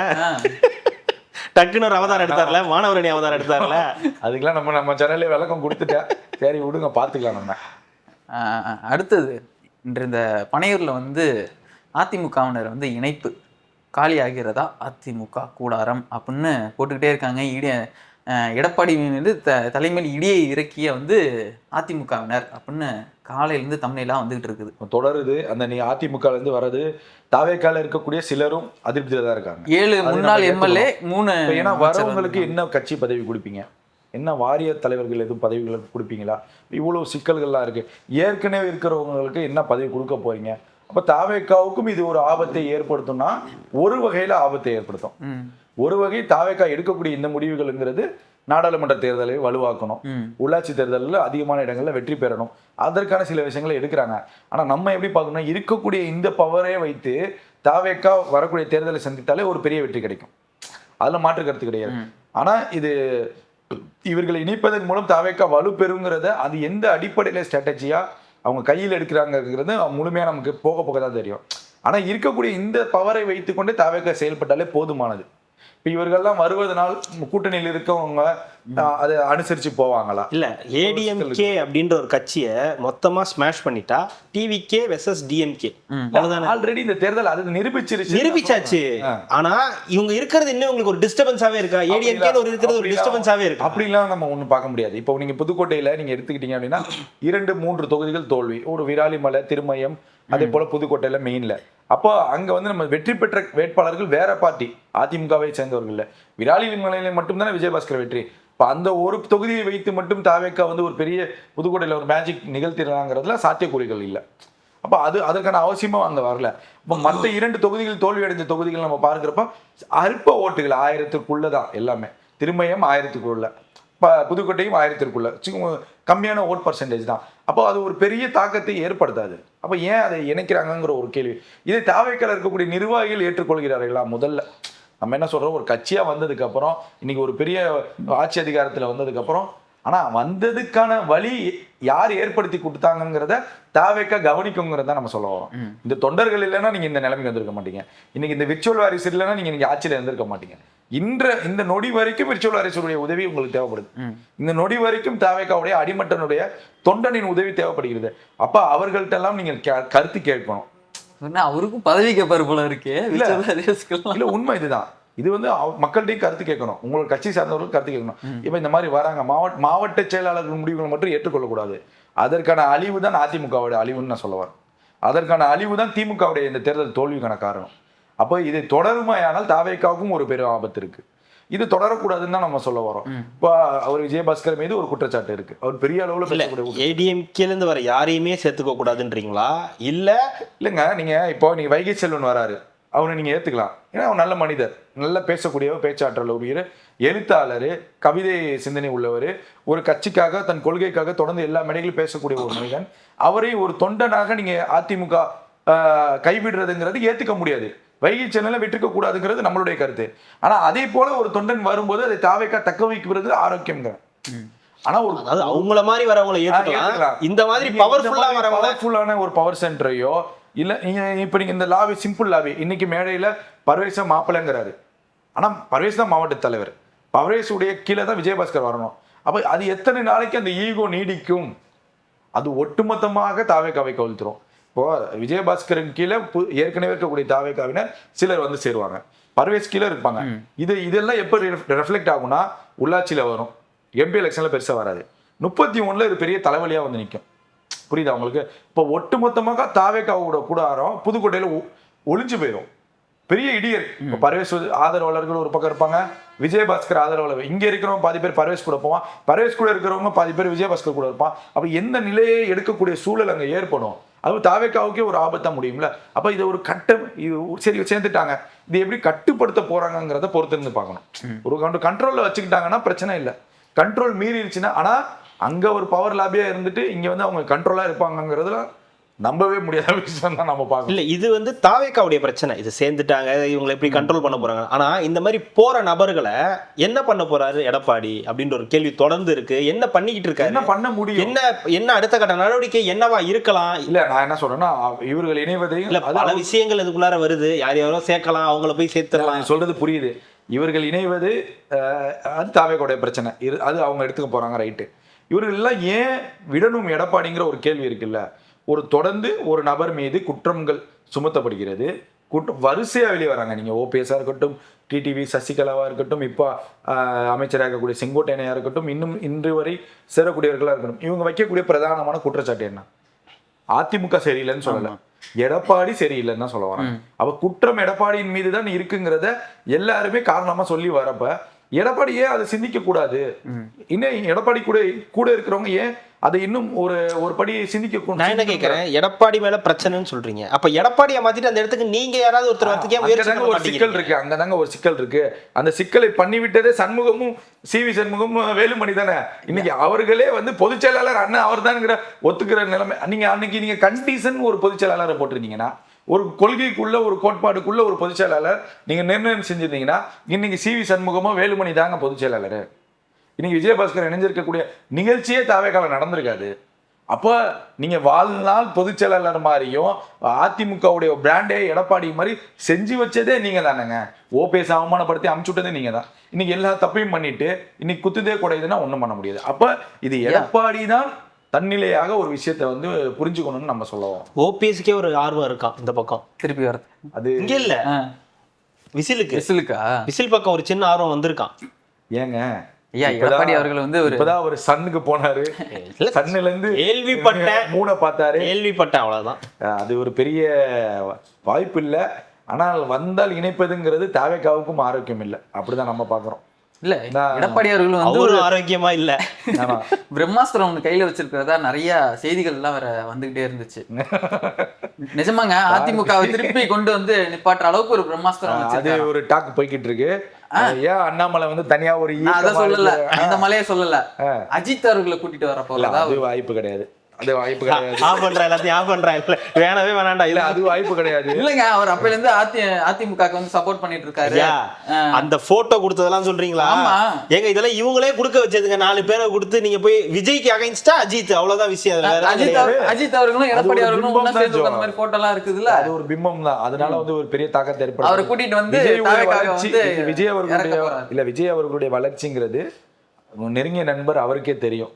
Speaker 3: டக்குன்னு ஒரு அவதாரம் எடுத்தார்ல, மாணவரணி அவதாரம் எடுத்தார்ல.
Speaker 1: அதுக்கெல்லாம் நம்ம சேனல்ல விளக்கம் கொடுத்துட்டேன். சரி விடுங்க, பாத்துக்கலாம் நம்ம.
Speaker 2: அடுத்தது இன்று இந்த பனையூர்ல வந்து அதிமுகவினர் வந்து இணைப்பு காலி ஆகிறதா அதிமுக கூடாரம் அப்படின்னு போட்டுக்கிட்டே இருக்காங்க. எடப்பாடி மீது தலைமையில் இடியை இறக்கிய வந்து அதிமுகவினர் அப்படின்னு காலையிலேருந்து தமிழெல்லாம் வந்துகிட்டு இருக்குது,
Speaker 1: தொடருது. அந்த நீ அதிமுகல இருந்து வர்றது, தாவேக்கால இருக்கக்கூடிய சிலரும் அதிருப்தியில தான் இருக்காங்க.
Speaker 2: 7 முன்னாள் எம்எல்ஏ 3.
Speaker 1: ஏன்னா வரவங்களுக்கு என்ன கட்சி பதவி கொடுப்பீங்க, என்ன வாரிய தலைவர்கள் எதுவும் பதவிகளுக்கு கொடுப்பீங்களா? இவ்வளவு சிக்கல்கள்லாம் இருக்கு. ஏற்கனவே இருக்கிறவங்களுக்கு என்ன பதவி கொடுக்க போறீங்க? அப்ப தாவேக்காவுக்கும் இது ஒரு ஆபத்தை ஏற்படுத்தும்னா, ஒரு வகையில ஆபத்தை ஏற்படுத்தும். ஒரு வகை தாவேக்கா எடுக்கக்கூடிய இந்த முடிவுகள்ங்கிறது நாடாளுமன்ற தேர்தலை வலுவாக்கணும், உள்ளாட்சி தேர்தலில் அதிகமான இடங்கள்ல வெற்றி பெறணும், அதற்கான சில விஷயங்களை எடுக்கிறாங்க. ஆனா நம்ம எப்படி பார்க்கணும்னா இருக்கக்கூடிய இந்த பவரே வைத்து தாவேக்கா வரக்கூடிய தேர்தலை சந்தித்தாலே ஒரு பெரிய வெற்றி கிடைக்கும், அதுல மாற்று கருத்து கிடையாது. ஆனா இது இவர்களை இணைப்பதன் மூலம் தாவேக்கா வலு பெறுங்கிறத அது எந்த அடிப்படையில ஸ்ட்ராட்டஜியா அவங்க கையில் எடுக்கிறாங்கிறது முழுமையா நமக்கு போக போக தான் தெரியும். ஆனா இருக்கக்கூடிய இந்த பவரை வைத்துக்கொண்டு தாவேக்கா செயல்பட்டாலே போதுமானது. இப்ப இவர்கள்லாம் வருவதனால் கூட்டணியில் இருக்கவங்க அதை அனுசரிச்சு போவாங்களா?
Speaker 3: இல்ல, ஏடிஎம்கே அப்படின்ற ஒரு கட்சியை மொத்தமா ஸ்மாஷ் பண்ணிட்டா டிவிகே வெர்சஸ் டிஎம்கே
Speaker 1: ஆல்ரெடி இந்த தேர்தல் அது
Speaker 3: நிரூபிச்சாச்சு. ஆனா இவங்க இருக்கிறது இன்னும் உங்களுக்கு ஒரு டிஸ்டர்பன்ஸாவே இருக்கா? ஏடிஎம்கே ஒரு இருக்கிறது ஒரு டிஸ்டர்பன்ஸாவே இருக்கு.
Speaker 1: அப்படிலாம் நம்ம ஒண்ணு பார்க்க முடியாது. இப்போ நீங்க புதுக்கோட்டையில நீங்க எடுத்துக்கிட்டீங்க அப்படின்னா 2-3 தொகுதிகள் தோல்வி, ஒரு விராலிமலை, திருமயம், அதே போல புதுக்கோட்டையில மெயின்ல. அப்போ அங்க வந்து நம்ம வெற்றி பெற்ற வேட்பாளர்கள் வேற பார்ட்டி, அதிமுகவை சேர்ந்தவர்கள். விராலிமலையில மட்டும்தானே விஜயபாஸ்கர் வெற்றி. இப்போ அந்த ஒரு தொகுதியை வைத்து மட்டும் தாவேக்கா வந்து ஒரு பெரிய புதுக்கோட்டையில் ஒரு மேஜிக் நிகழ்த்திடலாங்கிறதுல சாத்தியக்கூறுகள் இல்லை. அப்போ அதற்கான அவசியமும் அங்கே வரல. இப்போ மற்ற 2 தொகுதிகள் தோல்வி அடைஞ்ச தொகுதிகள் நம்ம பார்க்குறப்ப அல்ப ஓட்டுகள் 1000க்குள்ள தான் எல்லாமே. திருமயம் 1000க்குள்ள, புதுக்கோட்டையும் 1000க்குள்ள, கம்மியான ஓட் பர்சன்டேஜ் தான். அப்போ அது ஒரு பெரிய தாக்கத்தை ஏற்படுத்தாது. அப்போ ஏன் அதை இணைக்கிறாங்கிற ஒரு கேள்வி. இதை தாவேக்கால இருக்கக்கூடிய நிர்வாகிகள் ஏற்றுக்கொள்கிறார்களா? முதல்ல நம்ம என்ன சொல்றோம், ஒரு கட்சியா வந்ததுக்கு அப்புறம் இன்னைக்கு ஒரு பெரிய ஆட்சி அதிகாரத்துல வந்ததுக்கு அப்புறம், ஆனா வந்ததுக்கான வழி யார் ஏற்படுத்தி கொடுத்தாங்கிறத தாவேக்கா கவனிக்குங்கிறத நம்ம சொல்ல வரோம். இந்த தொண்டர்கள் இல்லைன்னா நீங்க இந்த நிலைமைக்கு வந்திருக்க மாட்டீங்க. இன்னைக்கு இந்த விர்ச்சுவல் வாரிசு இல்லைன்னா நீங்க இன்னைக்கு ஆட்சியில இருந்திருக்க மாட்டீங்க. இந்த நொடி வரைக்கும் விர்ச்சுவல் வாரிசுடைய உதவி உங்களுக்கு தேவைப்படுது. இந்த நொடி வரைக்கும் தாவேக்காவுடைய அடிமட்டனுடைய தொண்டனின் உதவி தேவைப்படுகிறது. அப்ப அவர்கள்ட்ட எல்லாம் நீங்க கருத்து கேட்கணும்.
Speaker 2: அவருக்கும் பதவி கேட்பாரு போல இருக்கு.
Speaker 1: இல்ல, உண்மை இதுதான். இது வந்து மக்கள்கிட்டையும் கருத்து கேட்கணும், உங்களோட கட்சி சார்ந்தவர்களும் கருத்து கேட்கணும். இப்ப இந்த மாதிரி வராங்க மாவட்ட செயலாளர்கள் முடிவுகளை மட்டும் ஏற்றுக்கொள்ளக்கூடாது. அதற்கான அழிவு தான் அதிமுகவுடைய அழிவுன்னு நான் சொல்ல வரேன். அதற்கான அழிவு தான் திமுகவுடைய இந்த தேர்தல் தோல்விக்கான காரணம். அப்போ இது தொடருமையானால் தாவேக்காவுக்கும் ஒரு பெரிய ஆபத்து இருக்கு. இது தொடரக்கூடாதுன்னு தான் நம்ம சொல்ல வரோம். இப்போ அவர் விஜயபாஸ்கர் மீது ஒரு குற்றச்சாட்டு இருக்கு. அவர் பெரிய அளவுல பேசக்கூடிய
Speaker 3: ஏடிஎம்கேல இருந்து வர யாரையுமே சேர்த்துக்க கூடாதுன்றீங்களா?
Speaker 1: இல்லைங்க, நீங்க வைகை செல்வன் வராரு, அவனை நீங்க ஏத்துக்கலாம். ஏன்னா அவன் நல்ல மனிதர், நல்ல பேசக்கூடியவர், பேச்சாற்றல் உரிய எழுத்தாளர், கவிதை சிந்தனை உள்ளவர், ஒரு கட்சிக்காக தன் கொள்கைக்காக தொடர்ந்து எல்லா மேடைகளும் பேசக்கூடிய ஒரு மனிதன். அவரை ஒரு தொண்டனாக நீங்க அதிமுக கைவிடுறதுங்கிறது ஏத்துக்க முடியாது. வைகை செல்வனை விட்டுக்க கூடாதுங்கிறது நம்மளுடைய கருத்து. ஆனா அதே போல ஒரு தொண்டன் வரும்போது அதை தாவேக்கா தக்க வைக்கிறது ஆரோக்கியம்ங்கிற. ஆனா
Speaker 3: அவங்கள மாதிரி வரவங்களை ஏத்துக்கலாம். இந்த மாதிரி
Speaker 1: பவர்ஃபுல்லான ஒரு பவர் சென்டரையோ இல்ல இப்ப நீங்க இந்த லாபி, சிம்பிள் லாபி, இன்னைக்கு மேடையில பர்வேஸா மாப்பிள்ளைங்கிறாரு. ஆனா பர்வேஸ் தான் மாவட்ட தலைவர். பர்வேஸ் உடைய கீழே தான் விஜயபாஸ்கர் வரணும். அப்ப அது எத்தனை நாளைக்கு அந்த ஈகோ நீடிக்கும்? அது ஒட்டுமொத்தமாக தாவேக்காவை கவிழ்த்துரும். இப்போ விஜயபாஸ்கரின் கீழே ஏற்கனவே இருக்கக்கூடிய தாவேக்காவினர் சிலர் வந்து சேருவாங்க, பர்வேஸ் கீழே இருப்பாங்க. இதெல்லாம் எப்போ ரெஃப்ளெக்ட் ஆகும்னா உள்ளாட்சியில வரும், எம்பி எலெக்ஷன்ல பெருசா வராது. 31ல இது பெரிய தலைவலியா வந்து நிற்கும். புரியுதா உங்களுக்கு? இப்போ ஒட்டுமொத்தமாக தாவேக்காவோட கூடாரம் புதுக்கோட்டையில ஒளிஞ்சு போயிடும். பெரிய இடியர். இப்போ பர்வேஸ் ஆதரவாளர்கள் ஒரு பக்கம் இருப்பாங்க, விஜயபாஸ்கர் ஆதரவாளர் இங்க இருக்கிறவங்க பாதி பேர் பர்வேஸ் கூட போவான், பர்வேஸ் கூட இருக்கிறவங்க பாதி பேர் விஜயபாஸ்கர் கூட இருப்பான். அப்ப எந்த நிலையை எடுக்கக்கூடிய சூழல் அங்க ஏற்படும்? அது தாவேக்காவுக்கே ஒரு ஆபத்தா முடியும்ல. அப்ப இது ஒரு இது சரி சேர்ந்துட்டாங்க, இது எப்படி கட்டுப்படுத்த போறாங்கிறத பொறுத்து இருந்து பார்க்கணும். ஒரு கண்ட்ரோல்ல வச்சுக்கிட்டாங்கன்னா பிரச்சனை இல்லை. கண்ட்ரோல் மீறிடுச்சுன்னா, ஆனா அங்க ஒரு பவர் லாபியா இருந்துட்டு இங்க வந்து அவங்க கண்ட்ரோலா இருப்பாங்கிறதுல நம்பவே முடியாத விஷயம் தான் நம்ம பார்க்கணும்.
Speaker 3: இல்ல, இது வந்து தாவேக்காவுடைய பிரச்சனை. இது சேர்ந்துட்டாங்க, இவங்களை எப்படி கண்ட்ரோல் பண்ண போறாங்க. ஆனா இந்த மாதிரி போற நபர்களை என்ன பண்ண போறாரு எடப்பாடி அப்படின்ற ஒரு கேள்வி தொடர்ந்து இருக்கு. என்ன பண்ணிக்கிட்டு இருக்காரு,
Speaker 1: என்ன பண்ண முடியும்,
Speaker 3: என்ன அடுத்த கட்ட நடவடிக்கை என்னவா இருக்கலாம்?
Speaker 1: இல்ல நான் என்ன சொல்றேன்னா, இவர்கள் இணைவதையும்
Speaker 3: இல்ல பல விஷயங்கள் இதுக்குள்ளார வருது. யாரோ சேர்க்கலாம், அவங்கள போய் சேர்த்துடலாம்.
Speaker 1: சொல்றது புரியுது. இவர்கள் இணைவது அது தாவேக்காவுடைய பிரச்சனை, அது அவங்க எடுத்துக்க போறாங்க, ரைட்டு. இவர்கள் எல்லாம் ஏன் விடணும் எடப்பாடிங்கிற ஒரு கேள்வி இருக்குல்ல. ஒரு தொடர்ந்து ஒரு நபர் மீது குற்றங்கள் சுமத்தப்படுகிறது, வரிசையா வெளியே வராங்க. நீங்க ஓபிஎஸ்ஸா இருக்கட்டும், டிடிவி சசிகலாவா இருக்கட்டும், இப்போ அமைச்சராக இருக்கக்கூடிய செங்கோட்டையனையா இருக்கட்டும், இன்னும் இன்று வரை சேரக்கூடியவர்களா இருக்கட்டும், இவங்க வைக்கக்கூடிய பிரதானமான குற்றச்சாட்டு என்ன? அதிமுக சரியில்லைன்னு சொல்லல, எடப்பாடி சரியில்லைன்னு தான் சொல்ல வராங்க. அப்ப குற்றம் எடப்பாடியின் மீது தான் இருக்குங்கிறத எல்லாருமே காரணமா சொல்லி வரப்ப எடப்பாடி ஏன் அதை சிந்திக்க கூடாது? இன்னும் எடப்பாடி கூட இருக்கிறவங்க ஏன் அது இன்னும் ஒரு படி சிந்திக்க.
Speaker 3: நான் என்ன கேட்கறேன், எடப்பாடி மேல பிரச்சனைன்னு சொல்றீங்க, அப்ப எடப்பாடியை மாத்திட்டு அந்த இடத்துக்கு நீங்க யாராவது ஒருத்தர் வரதுக்கே முயற்சி பண்ண
Speaker 1: ஒரு சிக்கல் இருக்கு. அங்கதாங்க ஒரு சிக்கல் இருக்கு. அந்த சிக்கலை பண்ணிவிட்டதே சண்முகமும் சிவி சண்முகமும் வேலுமணி தானே. இன்னைக்கு அவர்களே வந்து பொதுச் செயலாளர் அண்ணன் அவர் தான்ங்கிற ஒத்துக்கிற நிலைமை. நீங்க அன்னைக்கு நீங்க கண்டிஷன் ஒரு பொதுச் செயலாளரை போட்டிருந்தீங்கன்னா, ஒரு கொள்கைக்குள்ள ஒரு கோட்பாடுக்குள்ள ஒரு பொதுச் செயலாளர் நீங்க நிர்ணயம் செஞ்சிருந்தீங்கன்னா, இன்னைக்கு சிவி சண்முகமோ வேலுமணி தாங்க பொதுச் செயலாளர். இன்னைக்கு விஜயபாஸ்கர் இணைஞ்சிருக்கக்கூடிய நிகழ்ச்சியே தாவேக்கால நடந்திருக்காது. அப்போ நீங்க வாழ்நாள் பொதுச் செயலாளர் மாதிரியும் அதிமுகவுடைய பிராண்டே எடப்பாடி மாதிரி செஞ்சு வச்சதே நீங்க தானேங்க. ஓபிஎஸ் அவமானப்படுத்தி அமுச்சு விட்டதே நீங்க தான். இன்னைக்கு எல்லா தப்பையும் பண்ணிட்டு இன்னைக்கு குத்துதே கூடையுதுன்னா ஒண்ணும் பண்ண முடியாது. அப்ப இது எடப்பாடி தான் தன்னிலையாக ஒரு விஷயத்த வந்து புரிஞ்சுக்கணும்னு நம்ம சொல்லுவோம்.
Speaker 3: ஓபிஎஸ்க்கே ஒரு ஆர்வம் இருக்கான் இந்த பக்கம்
Speaker 2: திருப்பி வரது.
Speaker 3: அது இங்க இல்ல, விசிலுக்கா விசில் பக்கம் ஒரு சின்ன ஆர்வம் வந்திருக்கான்.
Speaker 1: ஏங்க
Speaker 2: ஐயா, எடப்பாடி அவர்கள் வந்து
Speaker 1: இப்பதான் ஒரு சன்னுக்கு போனாரு. சன்னுல இருந்து
Speaker 3: கேள்விப்பட்டேன்,
Speaker 1: மூணை பார்த்தாரு,
Speaker 3: கேள்விப்பட்டேன், அவ்வளவுதான்.
Speaker 1: அது ஒரு பெரிய வாய்ப்பு இல்லை. ஆனால் வந்தால் இணைப்பதுங்கிறது தாவேக்காவுக்கும் ஆரோக்கியம் இல்லை. அப்படிதான் நம்ம பாக்குறோம்.
Speaker 2: இல்ல, எடப்பாடி அவர்கள் வந்து ஒரு
Speaker 3: ஆரோக்கியமா இல்ல.
Speaker 2: பிரம்மாஸ்திரம் ஒண்ணு கையில வச்சிருக்கிறதா நிறைய செய்திகள் எல்லாம் வேற வந்துகிட்டே இருந்துச்சு. நிஜமாங்க, அதிமுகவை திருப்பி கொண்டு வந்து நிப்பாட்டுற அளவுக்கு ஒரு பிரம்மாஸ்திரம்
Speaker 1: அது ஒரு டாக் போய்கிட்டு இருக்கு. ஏன் அண்ணாமலை வந்து தனியா ஒரு
Speaker 2: சொல்லல, அந்த மலையே சொல்லல, அஜித் அவர்களை கூட்டிட்டு வர போல.
Speaker 1: அது வாய்ப்பு கிடையாது. அது வாய்ப்பு கிடையாது.
Speaker 3: வேணவே வேணாண்டா.
Speaker 1: இல்ல, அது வாய்ப்பு கிடையாது.
Speaker 2: இல்லங்க, அவர் அப்பையில இருந்து அதிமுக வந்து சப்போர்ட் பண்ணிட்டு இருக்காரு.
Speaker 3: அந்த போட்டோ கொடுத்ததெல்லாம் சொல்றீங்களா? ஏங்க இதெல்லாம் இவங்களே கொடுக்க வச்சதுங்க. 4 பேரை கொடுத்து நீங்க போய் விஜய்க்கு அகைன்ஸ்டா அஜித், அவ்வளவுதான் விஷயம்.
Speaker 2: அஜித் அவர்களும் எடப்பாடி அவர்களும் ஒண்ணா சேர்ந்து அந்த மாதிரி போட்டோ எல்லாம் இருக்குதுல்ல,
Speaker 1: அது ஒரு பிம்பம் தான். அதனால வந்து ஒரு பெரிய தாக்கத்தை ஏற்படுத்தும்.
Speaker 2: அவரை கூட்டிட்டு வந்து
Speaker 1: விஜய் அவர்களுடைய வளர்ச்சிங்கிறது நெருங்கிய நண்பர் அவருக்கே தெரியும்.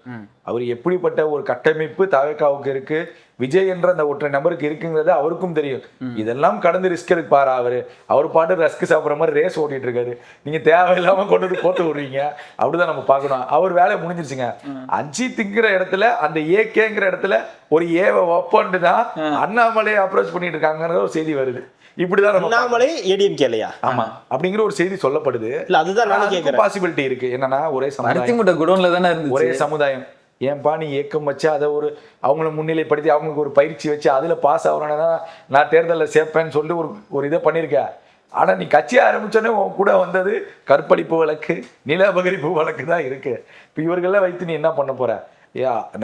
Speaker 1: அவர் எப்படிப்பட்ட ஒரு கட்டமைப்பு தாவேக்காவுக்கு இருக்கு, விஜய் என்ற அந்த ஒற்றை நபருக்கு இருக்குங்கிறது அவருக்கும் தெரியும். இதெல்லாம் கடந்து ரிஸ்க் எடுப்பாரா அவர் பாட்டு ரஸ்க் சாப்பிட்ற மாதிரி ரேஸ் ஓட்டிட்டு இருக்காரு. நீங்க தேவையில்லாம கொண்டு வந்து போட்டு விடுவீங்க. அப்படிதான் நம்ம பார்க்கணும். அவர் வேலை முடிஞ்சிருச்சுங்க. அஜித்ங்கிற இடத்துல அந்த ஏகேங்கிற இடத்துல ஒரு ஏவை ஒப்பண்டு தான் அண்ணாமலையை அப்ரோச் பண்ணிட்டு இருக்காங்கிற ஒரு செய்தி வருது. இப்படிதான்
Speaker 3: அண்ணாமலை ஏடிஎம்கே இல்லையா?
Speaker 1: ஆமா, அப்படிங்கிற ஒரு செய்தி சொல்லப்படுது.
Speaker 3: இல்ல, அதுதான் நானும் கேக்குறேன்.
Speaker 1: பாசிபிலிட்டி இருக்கு. என்னன்னா ஒரே
Speaker 2: சமுதாயம்,
Speaker 1: ஒரே சமுதாயம். ஏன்பா நீ ஏக்கம் வச்சு அதை அவங்கள முன்னிலைப்படுத்தி அவங்களுக்கு ஒரு பயிற்சி வச்சு அதுல பாஸ் ஆகணும்னா நான் தேர்தலில் சேர்ப்பேன்னு சொல்லி ஒரு இதை பண்ணிருக்க. ஆனா நீ கட்சி ஆரம்பிச்சோன்னே உன் கூட வந்தது கற்பழிப்பு வழக்கு, நில அபகரிப்பு வழக்கு தான் இருக்கு. இப்ப இவர்கள்லாம் வைத்து நீ என்ன பண்ண போற?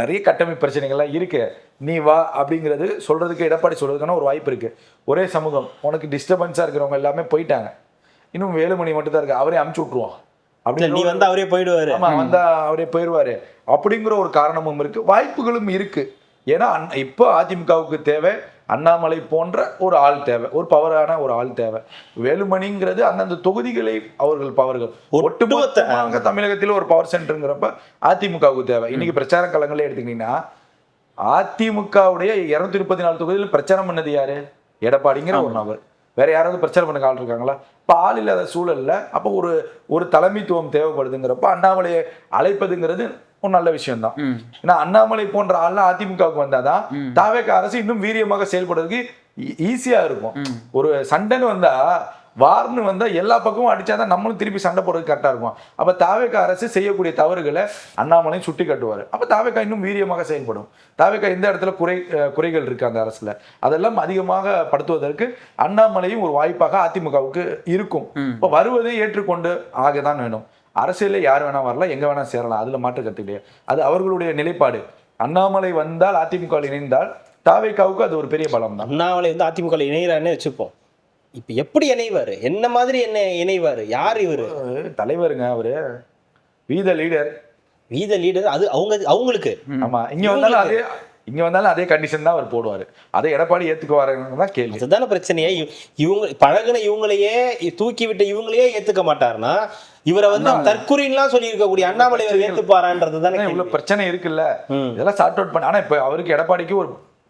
Speaker 1: நிறைய கட்டமைப்பு பிரச்சனைகள்லாம் இருக்கு. நீ வா அப்படிங்கிறது சொல்றதுக்கு எடப்பாடி சொல்றதுக்கான ஒரு வாய்ப்பு இருக்கு. ஒரே சமூகம், உனக்கு டிஸ்டர்பன்ஸா இருக்கிறவங்க எல்லாமே போயிட்டாங்க. இன்னும் வேலுமணி மட்டும் தான் இருக்கு. அவரே அமுச்சு விட்டுருவான். அப்படி
Speaker 3: நீ வந்து அவரே போயிடுவாரு.
Speaker 1: ஆமா, வந்தா அவரே போயிடுவாரு அப்படிங்கிற ஒரு காரணமும் இருக்கு, வாய்ப்புகளும் இருக்கு. ஏன்னா இப்போ அதிமுகவுக்கு தேவை அண்ணாமலை போன்ற ஒரு ஆள் தேவை, ஒரு பவரான ஒரு ஆள் தேவை. வேலுமணிங்கிறது அந்தந்த தொகுதிகளை அவர்கள் ஒட்டுமொத்தமாக தமிழகத்தில் ஒரு பவர் சென்டருங்கிறப்ப அதிமுகவுக்கு தேவை. இன்னைக்கு பிரச்சார களங்களே எடுத்துக்கிட்டீங்கன்னா அதிமுகவுடைய 234 தொகுதியில் பிரச்சாரம் பண்ணது யாரு? எடப்பாடிங்கிற ஒரு நபர். வேற யாராவது பிரச்சாரம் பண்ண ஆள் இருக்காங்களா? இப்போ ஆள் இல்லாத சூழல்ல அப்போ ஒரு தலைமைத்துவம் தேவைப்படுதுங்கிறப்ப அண்ணாமலையை அழைப்பதுங்கிறது ஒரு நல்ல விஷயம் தான். ஏன்னா அண்ணாமலை போன்ற ஆள்லாம் அதிமுகவுக்கு வந்தாதான் தாவேக அரசு இன்னும் வீரியமாக செயல்படுறதுக்கு ஈஸியா இருக்கும். ஒரு சண்டைன்னு வந்தா வார்னு வந்தா எல்லா பக்கமும் அடிச்சாதான் நம்மளும் திருப்பி சண்டை போடுறது கரெக்டா இருக்கும். அப்ப தாவேக அரசு செய்யக்கூடிய தவறுகளை அண்ணாமலையும் சுட்டி காட்டுவாரு. அப்ப தாவேக இன்னும் வீரியமாக செயல்படும். தாவேக எந்த இடத்துல குறைகள் இருக்கு அந்த அரசுல அதெல்லாம் அதிகமாக படுத்துவதற்கு அண்ணாமலையும் ஒரு வாய்ப்பாக அதிமுகவுக்கு இருக்கும். இப்ப வருவதை ஏற்றுக்கொண்டு ஆகதான் வேணும். அரசியல யார் வேணா வரலாம், எங்க வேணா சேரலாம், அதுல மாற்று கருத்து கிடையாது. அது அவர்களுடைய நிலைப்பாடு. அண்ணாமலை வந்தால் அதிமுக இணைந்தால் தாவேகாவுக்கு அது ஒரு பெரிய பலம் தான்.
Speaker 3: அண்ணாமலை வந்து அதிமுக இணைகிறான்னு வச்சுப்போம். இப்ப எப்படி இணைவாரு? என்ன மாதிரி என்ன இணைவாரு? யார் இவரு?
Speaker 1: தலைவருங்க அவரு. வீத லீடர். அது அவங்களுக்கு. ஆமா, இங்க வந்தாலும் அதே கண்டிஷன் தான் அவர் போடுவாரு. அதை எடப்பாடி ஏத்துக்குவாருன்னு தான் கேள்வி.
Speaker 3: அதுதான பிரச்சனையே. இவங்க பழகுன இவங்களையே தூக்கி விட்ட இவங்களையே ஏத்துக்க மாட்டாருன்னா இவரை வந்து தற்குறின்லாம் சொல்லி இருக்கக்கூடிய அண்ணாமலை ஏத்துப்பாரான்றது தானே
Speaker 1: இவ்வளவு பிரச்சனை இருக்குல்ல. இதெல்லாம் சார்ட் அவுட் பண்ண. ஆனா இப்ப அவருக்கு எடப்பாடிக்கு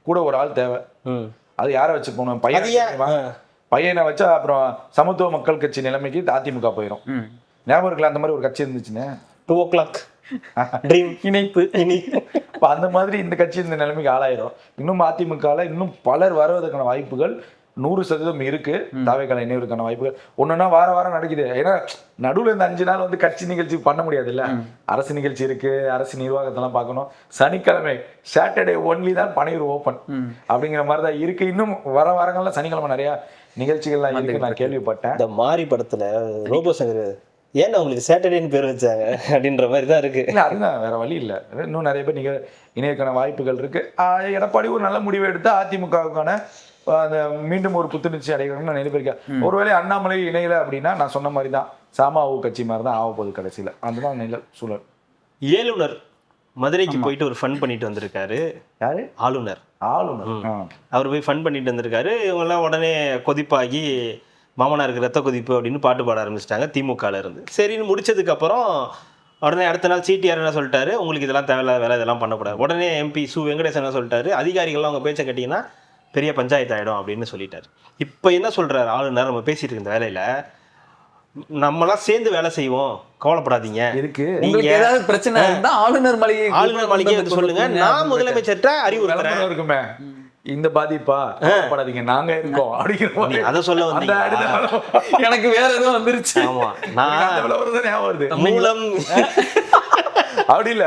Speaker 1: கூட ஒரு ஆள் தேவை. அது யாரை வச்சு போகணும்? பையனை வச்சா அப்புறம் சமத்துவ மக்கள் கட்சி நிலைமைக்கு அதிமுக போயிடும். ஞாபகம் இருக்குல்ல அந்த மாதிரி ஒரு கட்சி இருந்துச்சுன்னு
Speaker 3: 2 o'clock
Speaker 2: இணைப்பு.
Speaker 1: அந்த மாதிரி இந்த கட்சி இந்த நிலைமைக்கு ஆளாயிரும். இன்னும் அதிமுகல இன்னும் பலர் வருவதற்கான வாய்ப்புகள் 100% இருக்கு. தாவேக்கால இணைவதற்கான வாய்ப்புகள் ஒண்ணுன்னா வாரம் நடக்குது. ஏன்னா நடுவுல இந்த 5 நாள் வந்து கட்சி நிகழ்ச்சி பண்ண முடியாது இல்ல. அரசு நிகழ்ச்சி இருக்கு, அரசு நிர்வாகத்தெல்லாம் பார்க்கணும். சனிக்கிழமை சாட்டர்டே ஒன்லி தான் பனையூர் ஓப்பன் அப்படிங்கிற மாதிரி தான் இருக்கு. இன்னும் வர வாரங்கள்ல சனிக்கிழமை நிறைய நிகழ்ச்சிகள்லாம் இருக்கு நான் கேள்விப்பட்டேன்.
Speaker 3: இந்த மாரி படத்துல ரோபோ சங்கர் ஏன்னா உங்களுக்கு சாட்டர்டேன்னு பேர் வச்சாங்க அப்படின்ற மாதிரி தான் இருக்கு.
Speaker 1: இல்லை அதுதான் வேற வழி இல்லை. இன்னும் நிறைய பேர் இணையக்கான வாய்ப்புகள் இருக்கு. எடப்பாடி ஒரு நல்ல முடிவை எடுத்து அதிமுகவுக்கான அந்த மீண்டும் ஒரு புத்துணர்ச்சி அடைகிறோம்னு நான் நினைப்பிருக்கேன். ஒருவேளை அண்ணாமலை இணையல அப்படின்னா நான் சொன்ன மாதிரி தான் சாமாவு கட்சி மாதிரி தான் ஆக போகுது கடைசியில். அதுதான் நில சூழல்.
Speaker 3: ஏழுனர் மதுரைக்கு போயிட்டு ஒரு ஃபன் பண்ணிட்டு வந்திருக்காரு. யாரு? ஆளுநர். அவர் போய் ஃபன் பண்ணிட்டு வந்திருக்காரு. இவங்கெல்லாம் உடனே கொதிப்பாகி மாமனாருக்கு ரத்த கொதிப்பு அப்படின்னு பாட்டு பாட ஆரம்பிச்சிட்டாங்க திமுகல இருந்து. சரின்னு முடிச்சதுக்கு அப்புறம் உடனே அடுத்த நாள் சிடிஆர் என்ன சொல்லிட்டாரு, உங்களுக்கு இதெல்லாம் தேவையில்லாத வேலை, இதெல்லாம் பண்ணக்கூடாது. உடனே எம்பி சு வெங்கடேசன் என்ன சொல்லிட்டாரு, அதிகாரிகள்லாம் அவங்க பேச்சை கேட்டீங்கன்னா பெரிய பஞ்சாயத்து ஆகிடும் அப்படின்னு சொல்லிட்டாரு. இப்போ என்ன சொல்றாரு ஆளுநர், நம்ம பேசிட்டு இருக்க இந்த வேலையில நம்மளாம் சேர்ந்து வேலை செய்வோம், கவலைப்படாதீங்க.
Speaker 2: இதுக்கு நீங்க ஏதாவது பிரச்சனை இருந்தா ஆளுநர் மாளிகை
Speaker 3: வந்து சொல்லுங்க, நான் முதலமைச்சர்கிட்ட அறிவுறுத்துறேன்.
Speaker 1: இருக்குமே இந்த பாதிப்பா படாதீங்க நாங்க இருக்கோம் அப்படிங்கிற
Speaker 3: அதை சொல்ல வந்து
Speaker 2: எனக்கு வேற எதுவும் வந்துருச்சு.
Speaker 3: ஆமா நான் மூலம்
Speaker 1: அப்படி இல்ல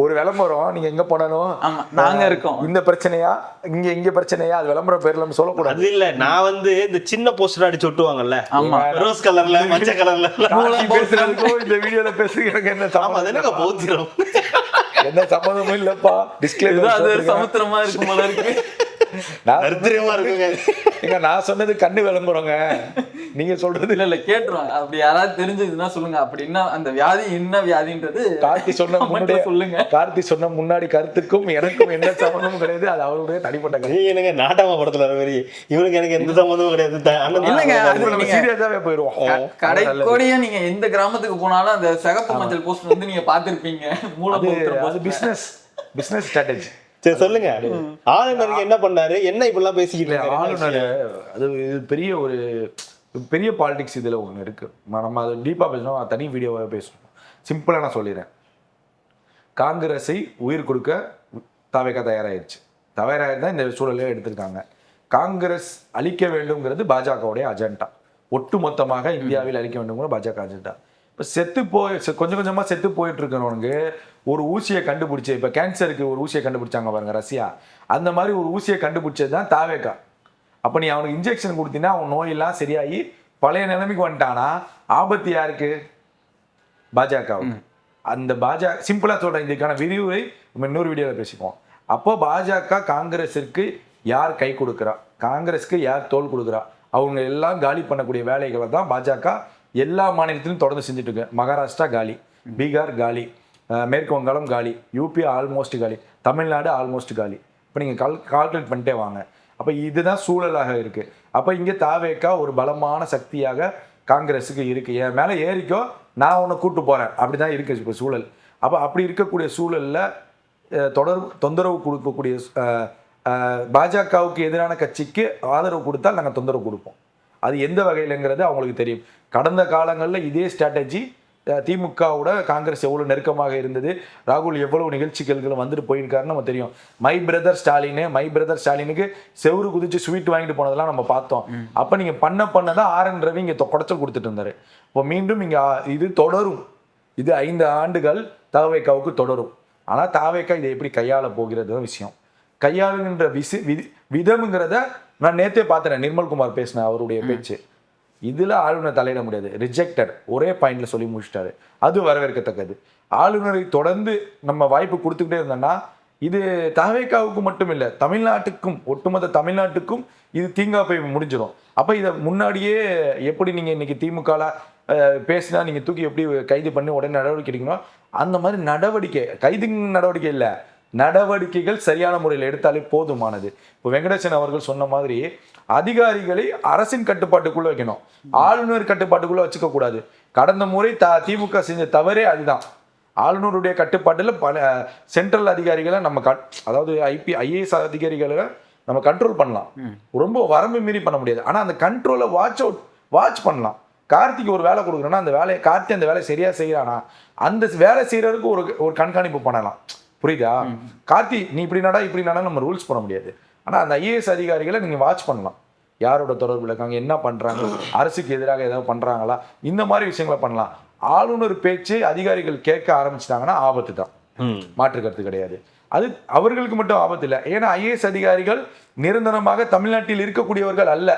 Speaker 1: ஒரு விளம்பரம் நீங்க எங்க போனாலும்
Speaker 2: நாங்க இருக்கோம்,
Speaker 1: இந்த பிரச்சனையா இங்க பிரச்சனையா, அது விளம்பரம் பேர்ல சொல்லக்கூடாது.
Speaker 3: அது இல்ல, நான் வந்து இந்த சின்ன போஸ்டர் அடிச்சு ஒட்டுவாங்கல்ல ரோஸ் கலர்ல மஞ்ச கலர்ல
Speaker 1: இந்த வீடியோல பேசுறது எனக்கு என்ன
Speaker 3: சம்பந்தம் போத்திரும்,
Speaker 1: என்ன சம்பந்தமும் இல்லப்பா.
Speaker 2: டிஸ்கிளைமர் சமுத்திரமா இருக்கும் போல இருக்கு.
Speaker 1: நான் சொன்னது கண்ணு விளம்புறோங்க, நீங்க சொல்றது
Speaker 2: இல்ல கேட்டுருவாங்க. அப்படி யாராவது தெரிஞ்சதுன்னா சொல்லுங்க. அப்படின்னா அந்த வியாதி என்ன வியாதின்றது
Speaker 1: கார்த்தி சொன்ன முன்னாடி சொல்லுங்க. கார்த்தி சொன்ன முன்னாடி கருத்துக்கும் எனக்கும் எந்த சம்பந்தமும் கிடையாது. அது அவருடைய தனிப்பட்ட கருத்து.
Speaker 3: எனக்கு நாட்டாமா படத்துல வர மாதிரி இவனுக்கு எனக்கு எந்த சம்பந்தமும் கிடையாது.
Speaker 1: சீரியஸாவே போயிருவோம்.
Speaker 2: கடைக்கோடியா நீங்க எந்த கிராமத்துக்கு போனாலும் அந்த சிகப்பு மஞ்சள் போஸ்ட் வந்து நீங்க பாத்திருப்பீங்க.
Speaker 1: அது பிசினஸ் ஸ்ட்ராட்டஜி.
Speaker 3: சரி சொல்லுங்க, ஆளுநருக்கு என்ன பண்ணாரு, என்ன இப்பெல்லாம் பேசிக்கிட்டு
Speaker 1: ஆளுநர்? அது பெரிய பாலிடிக்ஸ் இதுல ஒண்ணு இருக்கு. நம்ம அது டீப்பா பேசணும், தனி வீடியோவாக பேசணும். சிம்பிளா நான் சொல்லிடுறேன். காங்கிரஸை உயிர் கொடுக்க தாவேகா தயாராயிருச்சு. தயாராயிருந்தா இந்த சூழலே எடுத்திருக்காங்க. காங்கிரஸ் அழிக்க வேண்டும்ங்கிறது பாஜகவுடைய அஜெண்டா. ஒட்டு மொத்தமாக இந்தியாவில் அழிக்க வேண்டும்ங்கிற பாஜக அஜெண்டா. இப்போ கொஞ்சம் கொஞ்சமா செத்து போயிட்டு இருக்கிறவனுக்கு ஒரு ஊசியை கண்டுபிடிச்சு, இப்ப கேன்சருக்கு ஒரு ஊசியை கண்டுபிடிச்சாங்க பாருங்க ரஷ்யா, அந்த மாதிரி ஒரு ஊசியை கண்டுபிடிச்சது தான் தாவேகா. அப்ப நீ அவனுக்கு இன்ஜெக்ஷன் கொடுத்தீங்கன்னா அவன் நோயெல்லாம் சரியாகி பழைய நிலைமைக்கு வந்துட்டானா ஆபத்து யாருக்கு? பாஜகவுக்கு. அந்த பாஜக சிம்பிளா சொல்றேன், இதுக்கான விரிவுரை நம்ம இன்னொரு வீடியோவில் பேசிப்போம். அப்போ பாஜக காங்கிரஸிற்கு யார் கை கொடுக்குறா, காங்கிரஸுக்கு யார் தோல் கொடுக்குறா, அவங்க எல்லாம் காலி பண்ணக்கூடிய வேலைகளை தான் பாஜக எல்லா மாநிலத்திலும் தொடர்ந்து செஞ்சுட்டு இருக்கு. மகாராஷ்டிரா காலி, பீகார் காலி, மேற்கு வங்காளம் காலி, யூபி ஆல்மோஸ்ட் காலி, தமிழ்நாடு ஆல்மோஸ்ட் காலி. இப்போ நீங்கள் கால்குலேட் பண்ணிட்டே வாங்க. அப்போ இதுதான் சூழலாக இருக்கு. அப்போ இங்கே தாவேக்கா ஒரு பலமான சக்தியாக காங்கிரஸுக்கு இருக்கு. என் மேலே ஏறிக்கோ, நான் உன்னை கூட்டு போறேன், அப்படிதான் இருக்கு இப்போ சூழல். அப்போ அப்படி இருக்கக்கூடிய சூழல்ல தொந்தரவு கொடுக்கக்கூடிய பாஜகவுக்கு எதிரான கட்சிக்கு ஆதரவு கொடுத்தால் நாங்கள் தொந்தரவு கொடுப்போம். அது எந்த வகையிலங்கிறது அவங்களுக்கு தெரியும். கடந்த காலங்களில் இதே ஸ்ட்ராட்டஜி திமுகவோட காங்கிரஸ் எவ்வளவு நெருக்கமாக இருந்தது, ராகுல் எவ்வளவு நிகழ்ச்சிகளுக்கு வந்துட்டு போயிருக்காருன்னு நம்ம தெரியும். மை பிரதர் ஸ்டாலினுக்கு செவுரு குதிச்சு ஸ்வீட் வாங்கிட்டு போனதெல்லாம் நம்ம பார்த்தோம். அப்ப நீங்க பண்ணதான் RN ரவி இங்க குடைச்சல் கொடுத்துட்டு இருந்தாரு. இப்போ மீண்டும் இங்க இது தொடரும். இது 5 ஆண்டுகள் தாவேக்காவுக்கு தொடரும். ஆனா தாவேக்கா இதை எப்படி கையாள போகிறது விஷயம். கையாளுகின்ற விதம்ங்கிறத நான் நேத்தே பார்த்தேன். நிர்மல்குமார் பேசின அவருடைய பேச்சு, இதுல ஆளுநர் தலையிட முடியாது, ரிஜெக்டட், ஒரே பாயிண்ட்ல சொல்லி முடிச்சிட்டாரு. அது வரவேற்கத்தக்கது. ஆளுநரை தொடர்ந்து நம்ம வாய்ப்பு கொடுத்துக்கிட்டே இருந்தோம்னா இது தாவேக்காவுக்கு மட்டும் இல்லை, தமிழ்நாட்டுக்கும், ஒட்டுமொத்த தமிழ்நாட்டுக்கும் இது தீங்கா போய் முடிஞ்சிடும். அப்ப இதை முன்னாடியே எப்படி நீங்க இன்னைக்கு திமுக பேசினா நீங்க தூக்கி எப்படி கைது பண்ணி உடனே நடவடிக்கை எடுக்கணும், அந்த மாதிரி நடவடிக்கை, கைது நடவடிக்கை இல்லை, நடவடிக்கைகள் சரியான முறையில் எடுத்தாலே போதுமானது. இப்போ வெங்கடேசன் அவர்கள் சொன்ன மாதிரி அதிகாரிகளை அரசின் கட்டுப்பாட்டுக்குள்ள வைக்கணும், ஆளுநர் கட்டுப்பாட்டுக்குள்ள வச்சுக்க கூடாது. கடந்த முறை திமுக செஞ்ச தவறே அதுதான். ஆளுநருடைய கட்டுப்பாட்டில் பல சென்ட்ரல் அதிகாரிகளை நம்ம அதாவது IAS அதிகாரிகளை நம்ம கண்ட்ரோல் பண்ணலாம், ரொம்ப வரம்பு மீறி பண்ண முடியாது. ஆனா அந்த கண்ட்ரோலை வாட்ச் பண்ணலாம். கார்த்திக் ஒரு வேலை கொடுக்குறோன்னா அந்த வேலையை கார்த்தி அந்த வேலையை சரியா செய்யறானா, அந்த வேலை செய்யறதுக்கு ஒரு கண்காணிப்பு பண்ணலாம். புரியுதா? கார்த்தி நீ இப்படி நடா நம்ம ரூல்ஸ் பண்ண முடியாது. ஆனா அந்த IAS அதிகாரிகளை நீங்க வாட்ச் பண்ணலாம். யாரோட தொடர்புல இருக்காங்க, என்ன பண்றாங்க, அரசுக்கு எதிராக ஏதாவது பண்றாங்களா, இந்த மாதிரி விஷயங்களை பண்ணலாம். ஆளுநர் பேச்சு அதிகாரிகள் கேட்க ஆரம்பிச்சிட்டாங்கன்னா ஆபத்து தான், மாற்று கருத்து கிடையாது. அது அவர்களுக்கு மட்டும் ஆபத்து இல்லை. ஏன்னா ஐஏஎஸ் அதிகாரிகள் நிரந்தரமாக தமிழ்நாட்டில் இருக்கக்கூடியவர்கள் அல்ல.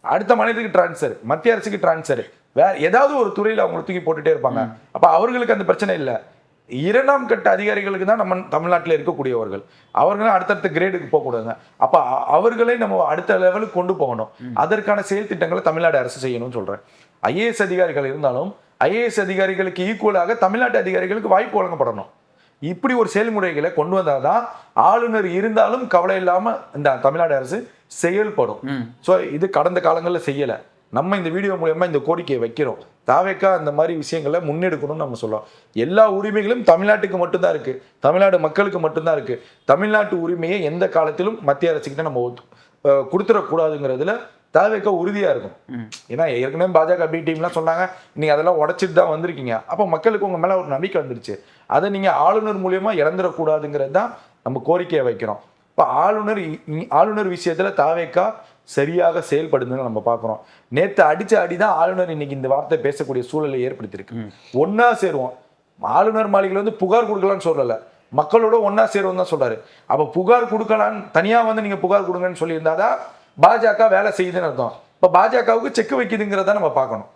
Speaker 1: அடுத்த மாநிலத்துக்கு டிரான்ஸ்ஃபர், மத்திய அரசுக்கு டிரான்ஸ்ஃபர், வேற ஏதாவது ஒரு துறையில் அவங்க தூக்கி போட்டுட்டே இருப்பாங்க. அப்ப அவர்களுக்கு அந்த பிரச்சனை இல்லை. 2ஆம் கட்ட அதிகாரிகளுக்கு தான் நம்ம தமிழ்நாட்டில் இருக்கக்கூடியவர்கள். அவர்களும் அடுத்தடுத்த கிரேடுக்கு போகக்கூடாதுங்க. அப்ப அவர்களை நம்ம அடுத்த லெவலுக்கு கொண்டு போகணும். அதற்கான செயல் திட்டங்களை தமிழ்நாடு அரசு செய்யணும்னு சொல்றேன். ஐஏஎஸ் அதிகாரிகள் இருந்தாலும் ஐஏஎஸ் அதிகாரிகளுக்கு ஈக்குவலாக தமிழ்நாட்டு அதிகாரிகளுக்கு வாய்ப்பு வழங்கப்படணும். இப்படி ஒரு செயல்முறைகளை கொண்டு வந்தாதான் ஆளுநர் இருந்தாலும் கவலை இல்லாம இந்த தமிழ்நாடு அரசு செயல்படும். ஸோ இது கடந்த காலங்களில் செய்யல. நம்ம இந்த வீடியோ மூலமா இந்த கோரிக்கையை வைக்கிறோம். தாவேக்கா அந்த மாதிரி விஷயங்களை முன்னெடுக்கணும்னு நம்ம சொல்றோம். எல்லா உரிமைகளும் தமிழ்நாட்டுக்கு மட்டும்தான் இருக்கு, தமிழ்நாடு மக்களுக்கு மட்டும்தான் இருக்கு. தமிழ்நாட்டு உரிமையை எந்த காலத்திலும் மத்திய அரசுக்கிட்ட நம்ம கொடுத்துடக்கூடாதுங்கிறதுல தாவேக்கா உறுதியா இருக்கும். ஏன்னா ஏற்கனவே பாஜக பி டீம்லாம் சொன்னாங்க, நீங்க அதெல்லாம் உடைச்சிட்டு தான் வந்திருக்கீங்க. அப்போ மக்களுக்கு உங்க மேல ஒரு நம்பிக்கை வந்துருச்சு. அதை நீங்க ஆளுநர் மூலியமா இழந்துடக்கூடாதுங்கிறது தான் நம்ம கோரிக்கையை வைக்கிறோம். இப்போ ஆளுநர் விஷயத்துல தாவேக்கா சரியாக செயல்படுதுன்னு நம்ம பார்க்குறோம். நேற்று அடிச்ச அடிதான் ஆளுநர் இன்னைக்கு இந்த வார்த்தை பேசக்கூடிய சூழலை ஏற்படுத்தியிருக்கு. ஒன்னா சேருவோம், ஆளுநர் மாளிகையில் வந்து புகார் கொடுக்கலான்னு சொல்லலை, மக்களோட ஒன்னா சேருவோம் தான் சொல்றாரு. அப்போ புகார் கொடுக்கலான்னு தனியா வந்து நீங்க புகார் கொடுங்கன்னு சொல்லியிருந்தாதான் பாஜக வேலை செய்யுதுன்னு அர்த்தம். இப்போ பாஜகவுக்கு செக் வைக்குதுங்கிறத நம்ம பார்க்கணும்.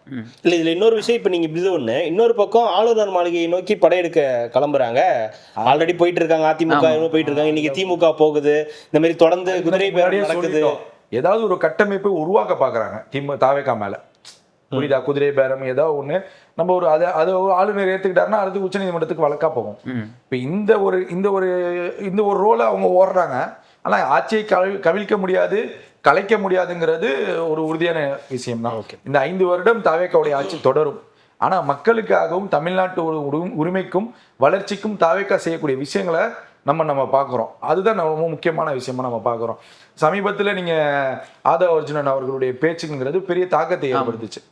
Speaker 3: இல்லை இதில் இன்னொரு விஷயம், இப்போ நீங்கள் இப்படி ஒன்று, இன்னொரு பக்கம் ஆளுநர் மாளிகையை நோக்கி படையெடுக்க கிளம்புறாங்க. ஆல்ரெடி போயிட்டு இருக்காங்க, அதிமுக போயிட்டு இருக்காங்க, இன்னைக்கு திமுக போகுது. இந்த மாதிரி தொடர்ந்து குதிரை பேரம் நடக்குது.
Speaker 1: ஏதாவது ஒரு கட்டமைப்பை உருவாக்க பார்க்குறாங்க தாவேக்கா மேல. புரியுதா? குதிரை பேரம் ஏதாவது ஒன்று நம்ம ஒரு அதை ஆளுநர் ஏற்றுக்கிட்டாருன்னா அடுத்து உச்சநீதிமன்றத்துக்கு வழக்கா போகும். இப்போ இந்த ஒரு ரோலை அவங்க ஓடுறாங்க. ஆனால் ஆட்சியை கவிழ்க்க முடியாது, கலைக்க முடியாதுங்கிறது ஒரு உறுதியான விஷயம் தான். இந்த 5 வருடம் தாவேக்காவுடைய ஆட்சி தொடரும். ஆனால் மக்களுக்காகவும் தமிழ்நாட்டு உரிமைக்கும் வளர்ச்சிக்கும் தாவேக்கா செய்யக்கூடிய விஷயங்களை நம்ம பார்க்குறோம். அதுதான் ரொம்ப முக்கியமான விஷயமா நம்ம பார்க்குறோம். சமீபத்தில் நீங்கள் ஆதவ அர்ஜுனன் அவர்களுடைய பேச்சுங்கிறது பெரிய தாக்கத்தை ஏற்படுத்துச்சு.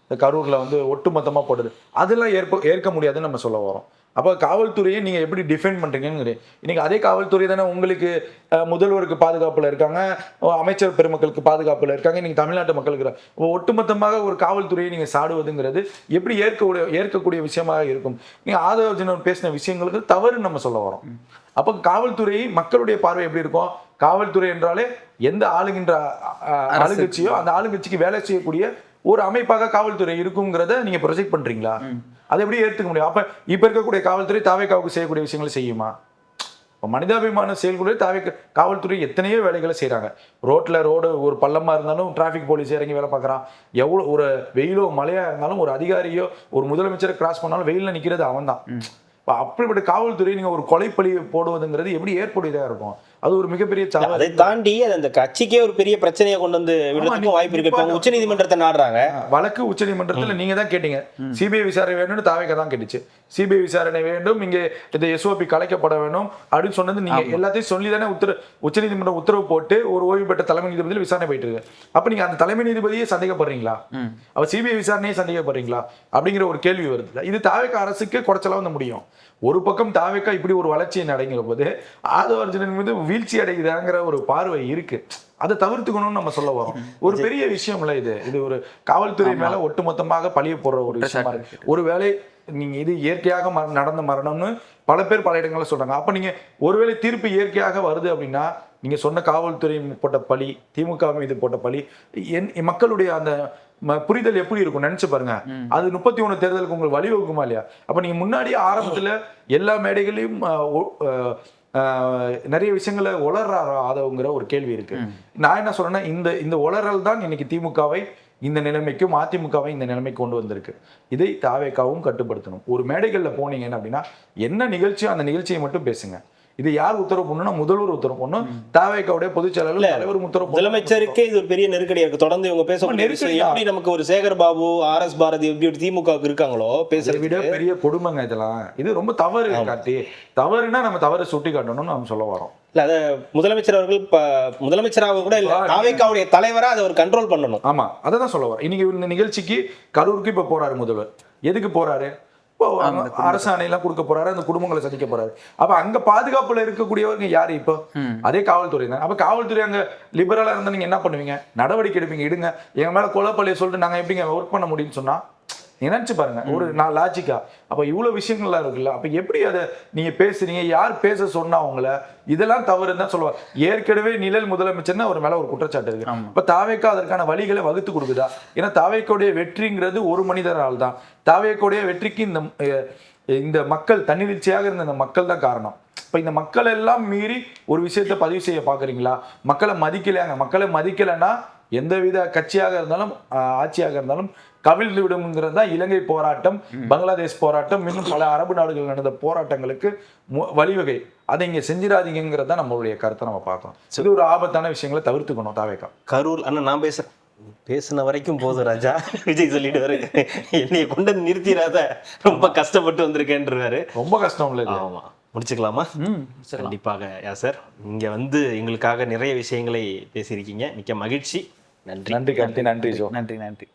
Speaker 1: இந்த கரூரில் வந்து ஒட்டுமொத்தமாக போடுது, அதெல்லாம் ஏற்க முடியாதுன்னு நம்ம சொல்ல வரோம். அப்போ காவல்துறையை நீங்கள் எப்படி டிஃபெண்ட் பண்ணுறீங்கன்னு இன்னைக்கு அதே காவல்துறை தானே உங்களுக்கு முதல்வருக்கு பாதுகாப்பில் இருக்காங்க, அமைச்சர் பெருமக்களுக்கு பாதுகாப்பில் இருக்காங்க, இன்னைக்கு தமிழ்நாட்டு மக்களுக்கு ஒட்டுமொத்தமாக ஒரு காவல்துறையை நீங்கள் சாடுவதுங்கிறது எப்படி ஏற்கக்கூடிய விஷயமாக இருக்கும்? நீங்கள் ஆதவ அர்ஜுனன் பேசின விஷயங்களுக்கு தவறுன்னு நம்ம சொல்ல வரோம். அப்போ காவல்துறை மக்களுடைய பார்வை எப்படி இருக்கும்? காவல்துறை என்றாலே எந்த ஆளுங்கட்சியோ அந்த ஆளுங்கட்சிக்கு வேலை செய்யக்கூடிய ஒரு அமைப்பாக காவல்துறை இருக்குங்கிறத நீங்க ப்ரொஜெக்ட் பண்றீங்களா? அதை எப்படி ஏற்றுக்க முடியும்? அப்ப இப்ப இருக்கக்கூடிய காவல்துறை தாவேக்காவுக்கு செய்யக்கூடிய விஷயங்களை செய்யுமா? மனிதாபிமான செயல்களை காவல்துறை எத்தனையோ வேலைகளை செய்யறாங்க. ரோடு ஒரு பள்ளமா இருந்தாலும் டிராபிக் போலீஸ் இறங்கி வேலை பார்க்கறான். எவ்வளவு ஒரு வெயிலோ மழையா இருந்தாலும் ஒரு அதிகாரியோ ஒரு முதலமைச்சரை கிராஸ் பண்ணாலும் வெயில்ல நிக்கிறது அவன் தான். அப்படிப்பட்ட காவல்துறை நீங்க ஒரு கொலைப்பழி போடுவதுங்கிறது எப்படி ஏற்புடையதா இருக்கும்? அது ஒரு மிகப்பெரிய
Speaker 3: அதை தாண்டி அந்த கட்சிக்கே ஒரு பெரிய பிரச்சனையை கொண்டு வந்து விடுறதுக்கும் வாய்ப்பு இருக்கு. உச்ச நீதிமன்றத்தை நாடுறாங்க. வழக்கு
Speaker 1: உச்ச நீதிமன்றத்துல நீங்க தான் கேட்டீங்க, சிபிஐ விசாரணை வேணும்னு தாவேக்கா தான் கேட்டுச்சு. சிபிஐ விசாரணை வேண்டும், இங்க இந்த எஸ்ஓபி கலைக்கப்பட வேணும் அப்படின்னு சொன்னது நீங்க எல்லாத்தையும் சொல்லி தானே உச்ச நீதிமன்றம் உத்தரவு போட்டு ஒரு ஓய்வு பெற்ற தலைமை நீதிபதியில் விசாரணை போயிட்டு இருக்கு. அப்ப நீங்க அந்த தலைமை நீதிபதியே சந்தேகப்படுறீங்களா? அவ சிபிஐ விசாரணையே சந்தேகப்படுறீங்களா அப்படிங்கிற ஒரு கேள்வி வருது. இது தாவேக்கா அரசுக்கு குறைச்சலா வந்து முடியும். ஒரு பக்கம் தாவேக்கா இப்படி ஒரு வளர்ச்சியை அடைங்கிற போது ஆதவ அர்ஜுனன் மீது வீழ்ச்சி அடையுதாங்கிற ஒரு பார்வை இருக்கு. அதை தவிர்த்துக்கணும்னு நம்ம சொல்ல வரோம். ஒரு பெரிய விஷயம் இல்ல இது ஒரு காவல்துறை மேல ஒட்டுமொத்தமாக பழிய போடுற ஒரு விஷயமா இருக்கு. ஒருவேளை நீங்க இது இயற்கையாக நடந்த மரணம்னு பல பேர் பல இடங்கள்ல சொல்றாங்க. அப்ப நீங்க ஒருவேளை தீர்ப்பு இயற்கையாக வருது அப்படின்னா நீங்க சொன்ன காவல்துறை போட்ட பழி, திமுக மீது போட்ட பழி, மக்களுடைய அந்த புரிதல் எப்படி இருக்கும் நினைச்சு பாருங்க. அது 31 தேர்தலுக்கு உங்களுக்கு வழிவகுக்குமா இல்லையா? அப்ப நீங்க முன்னாடியே ஆரம்பத்துல எல்லா மேடைகளையும் நிறைய விஷயங்களை உளறாரா ஆதவங்கிற ஒரு கேள்வி இருக்கு. நான் என்ன சொல்றேன்னா இந்த உளறல் தான் இன்னைக்கு திமுகவை இந்த நிலைமைக்கும் அதிமுகவை இந்த நிலைமைக்கு கொண்டு வந்திருக்கு. இதை தாவேக்காவும் கட்டுப்படுத்தணும். ஒரு மேடைகள்ல போனீங்கன்னு அப்படின்னா என்ன நிகழ்ச்சியோ அந்த நிகழ்ச்சியை மட்டும் பேசுங்க. இது யார் உத்தரவு பண்ணணும்னா முதல்வர் உத்தரவு பண்ணணும். தாவேக்காவுடைய பொதுச் செயலாளர் தலைவர் உத்தரவு.
Speaker 3: முதலமைச்சருக்கு இது ஒரு பெரிய நெருக்கடியா இருக்கு. தொடர்ந்து இவங்க பேசக்கூடிய எப்படி நமக்கு ஒரு சேகர் பாபு, RS பாரதி எப்படி திமுகவுக்கு இருக்காங்களோ பேசுறதை விட பெரிய கொடுமைங்க இதெல்லாம். இது ரொம்ப தவறு. காட்டி தவறுனா நம்ம தவறை சுட்டி காட்டணும்னு நம்ம சொல்ல வரோம். இல்ல அத முதலமைச்சர் அவர்கள் முதலமைச்சராக கூட இல்ல, தாவேக்காவுடைய தலைவரா அதை ஒரு கண்ட்ரோல் பண்ணணும்.
Speaker 1: ஆமா, அதை தான் சொல்ல வரோம். இன்னைக்கு இந்த நிகழ்ச்சிக்கு கரூருக்கு இப்ப போறாரு முதல்வர். எதுக்கு போறாரு? இப்போ அரசாணையெல்லாம் கொடுக்க போறாரு, அந்த குடும்பங்களை சந்திக்க போறாரு. அப்ப அங்க பாதுகாப்புல இருக்கக்கூடியவங்க யாரு இப்போ? அதே காவல்துறை தான். அப்ப காவல்துறை அங்க லிபரலா இருந்தா நீங்க என்ன பண்ணுவீங்க? நடவடிக்கை எடுப்பீங்க. இடுங்க, எங்க மேல கொலைப்பள்ளியை சொல்லிட்டு நாங்க எப்படிங்க ஒர்க் பண்ண முடியும்னு சொன்னா நினைச்சு பாருங்க. ஒரு நான் லாஜிக்கா அப்ப இவ்வளவு விஷயங்கள்லாம் இருக்குல்ல, அப்ப எப்படி அதை நீங்க பேசுறீங்க? யார் பேச சொன்னா உங்களை? இதெல்லாம் தவறுன்னு தான் சொல்லுவாங்க. ஏற்கனவே நிழல் முதலமைச்சர்னு அவர் மேல ஒரு குற்றச்சாட்டு இருக்கு. இப்ப தாவேக்கா அதற்கான வழிகளை வகுத்து கொடுக்குதா? ஏன்னா தாவேக்கோடைய வெற்றிங்கிறது ஒரு மனிதரால் தான். தாவேக்கோடைய வெற்றிக்கு இந்த மக்கள் தன்னிச்சையாக இருந்த இந்த மக்கள் தான் காரணம். இப்ப இந்த மக்கள் எல்லாம் மீறி ஒரு விஷயத்த பதிவு செய்ய பாக்குறீங்களா? மக்களை மதிக்கலையாங்க. மக்களை மதிக்கலைன்னா எந்தவித கட்சியாக இருந்தாலும் ஆட்சியாக இருந்தாலும் கவிழ்ந்து விடும்ங்கிறது தான் இலங்கை போராட்டம், பங்களாதேஷ் போராட்டம், இன்னும் பல அரபு நாடுகள் நடந்த போராட்டங்களுக்கு வழிவகை. அதை இங்க செஞ்சிடாதீங்கிறது தான் நம்மளுடைய கருத்தை நம்ம பார்க்கணும். இது ஒரு ஆபத்தான விஷயங்களை தவிர்த்துக்கணும். தாவேக்கா
Speaker 3: கரூர் அண்ணா நான் பேசின வரைக்கும் போதும் ராஜா, விஜய் சொல்லிடுவாரு என்னைய கொண்டு வந்து நிறுத்திடாத, ரொம்ப கஷ்டப்பட்டு வந்திருக்கேன்றாரு.
Speaker 1: ரொம்ப கஷ்டம் இல்லை?
Speaker 3: ஆமா, முடிச்சுக்கலாமா? கண்டிப்பாக யாசர், இங்க வந்து எங்களுக்காக நிறைய விஷயங்களை பேசியிருக்கீங்க. மிக்க மகிழ்ச்சி. நன்றி.
Speaker 1: நன்றி கார்த்தி. நன்றி ஜோ.
Speaker 2: நன்றி.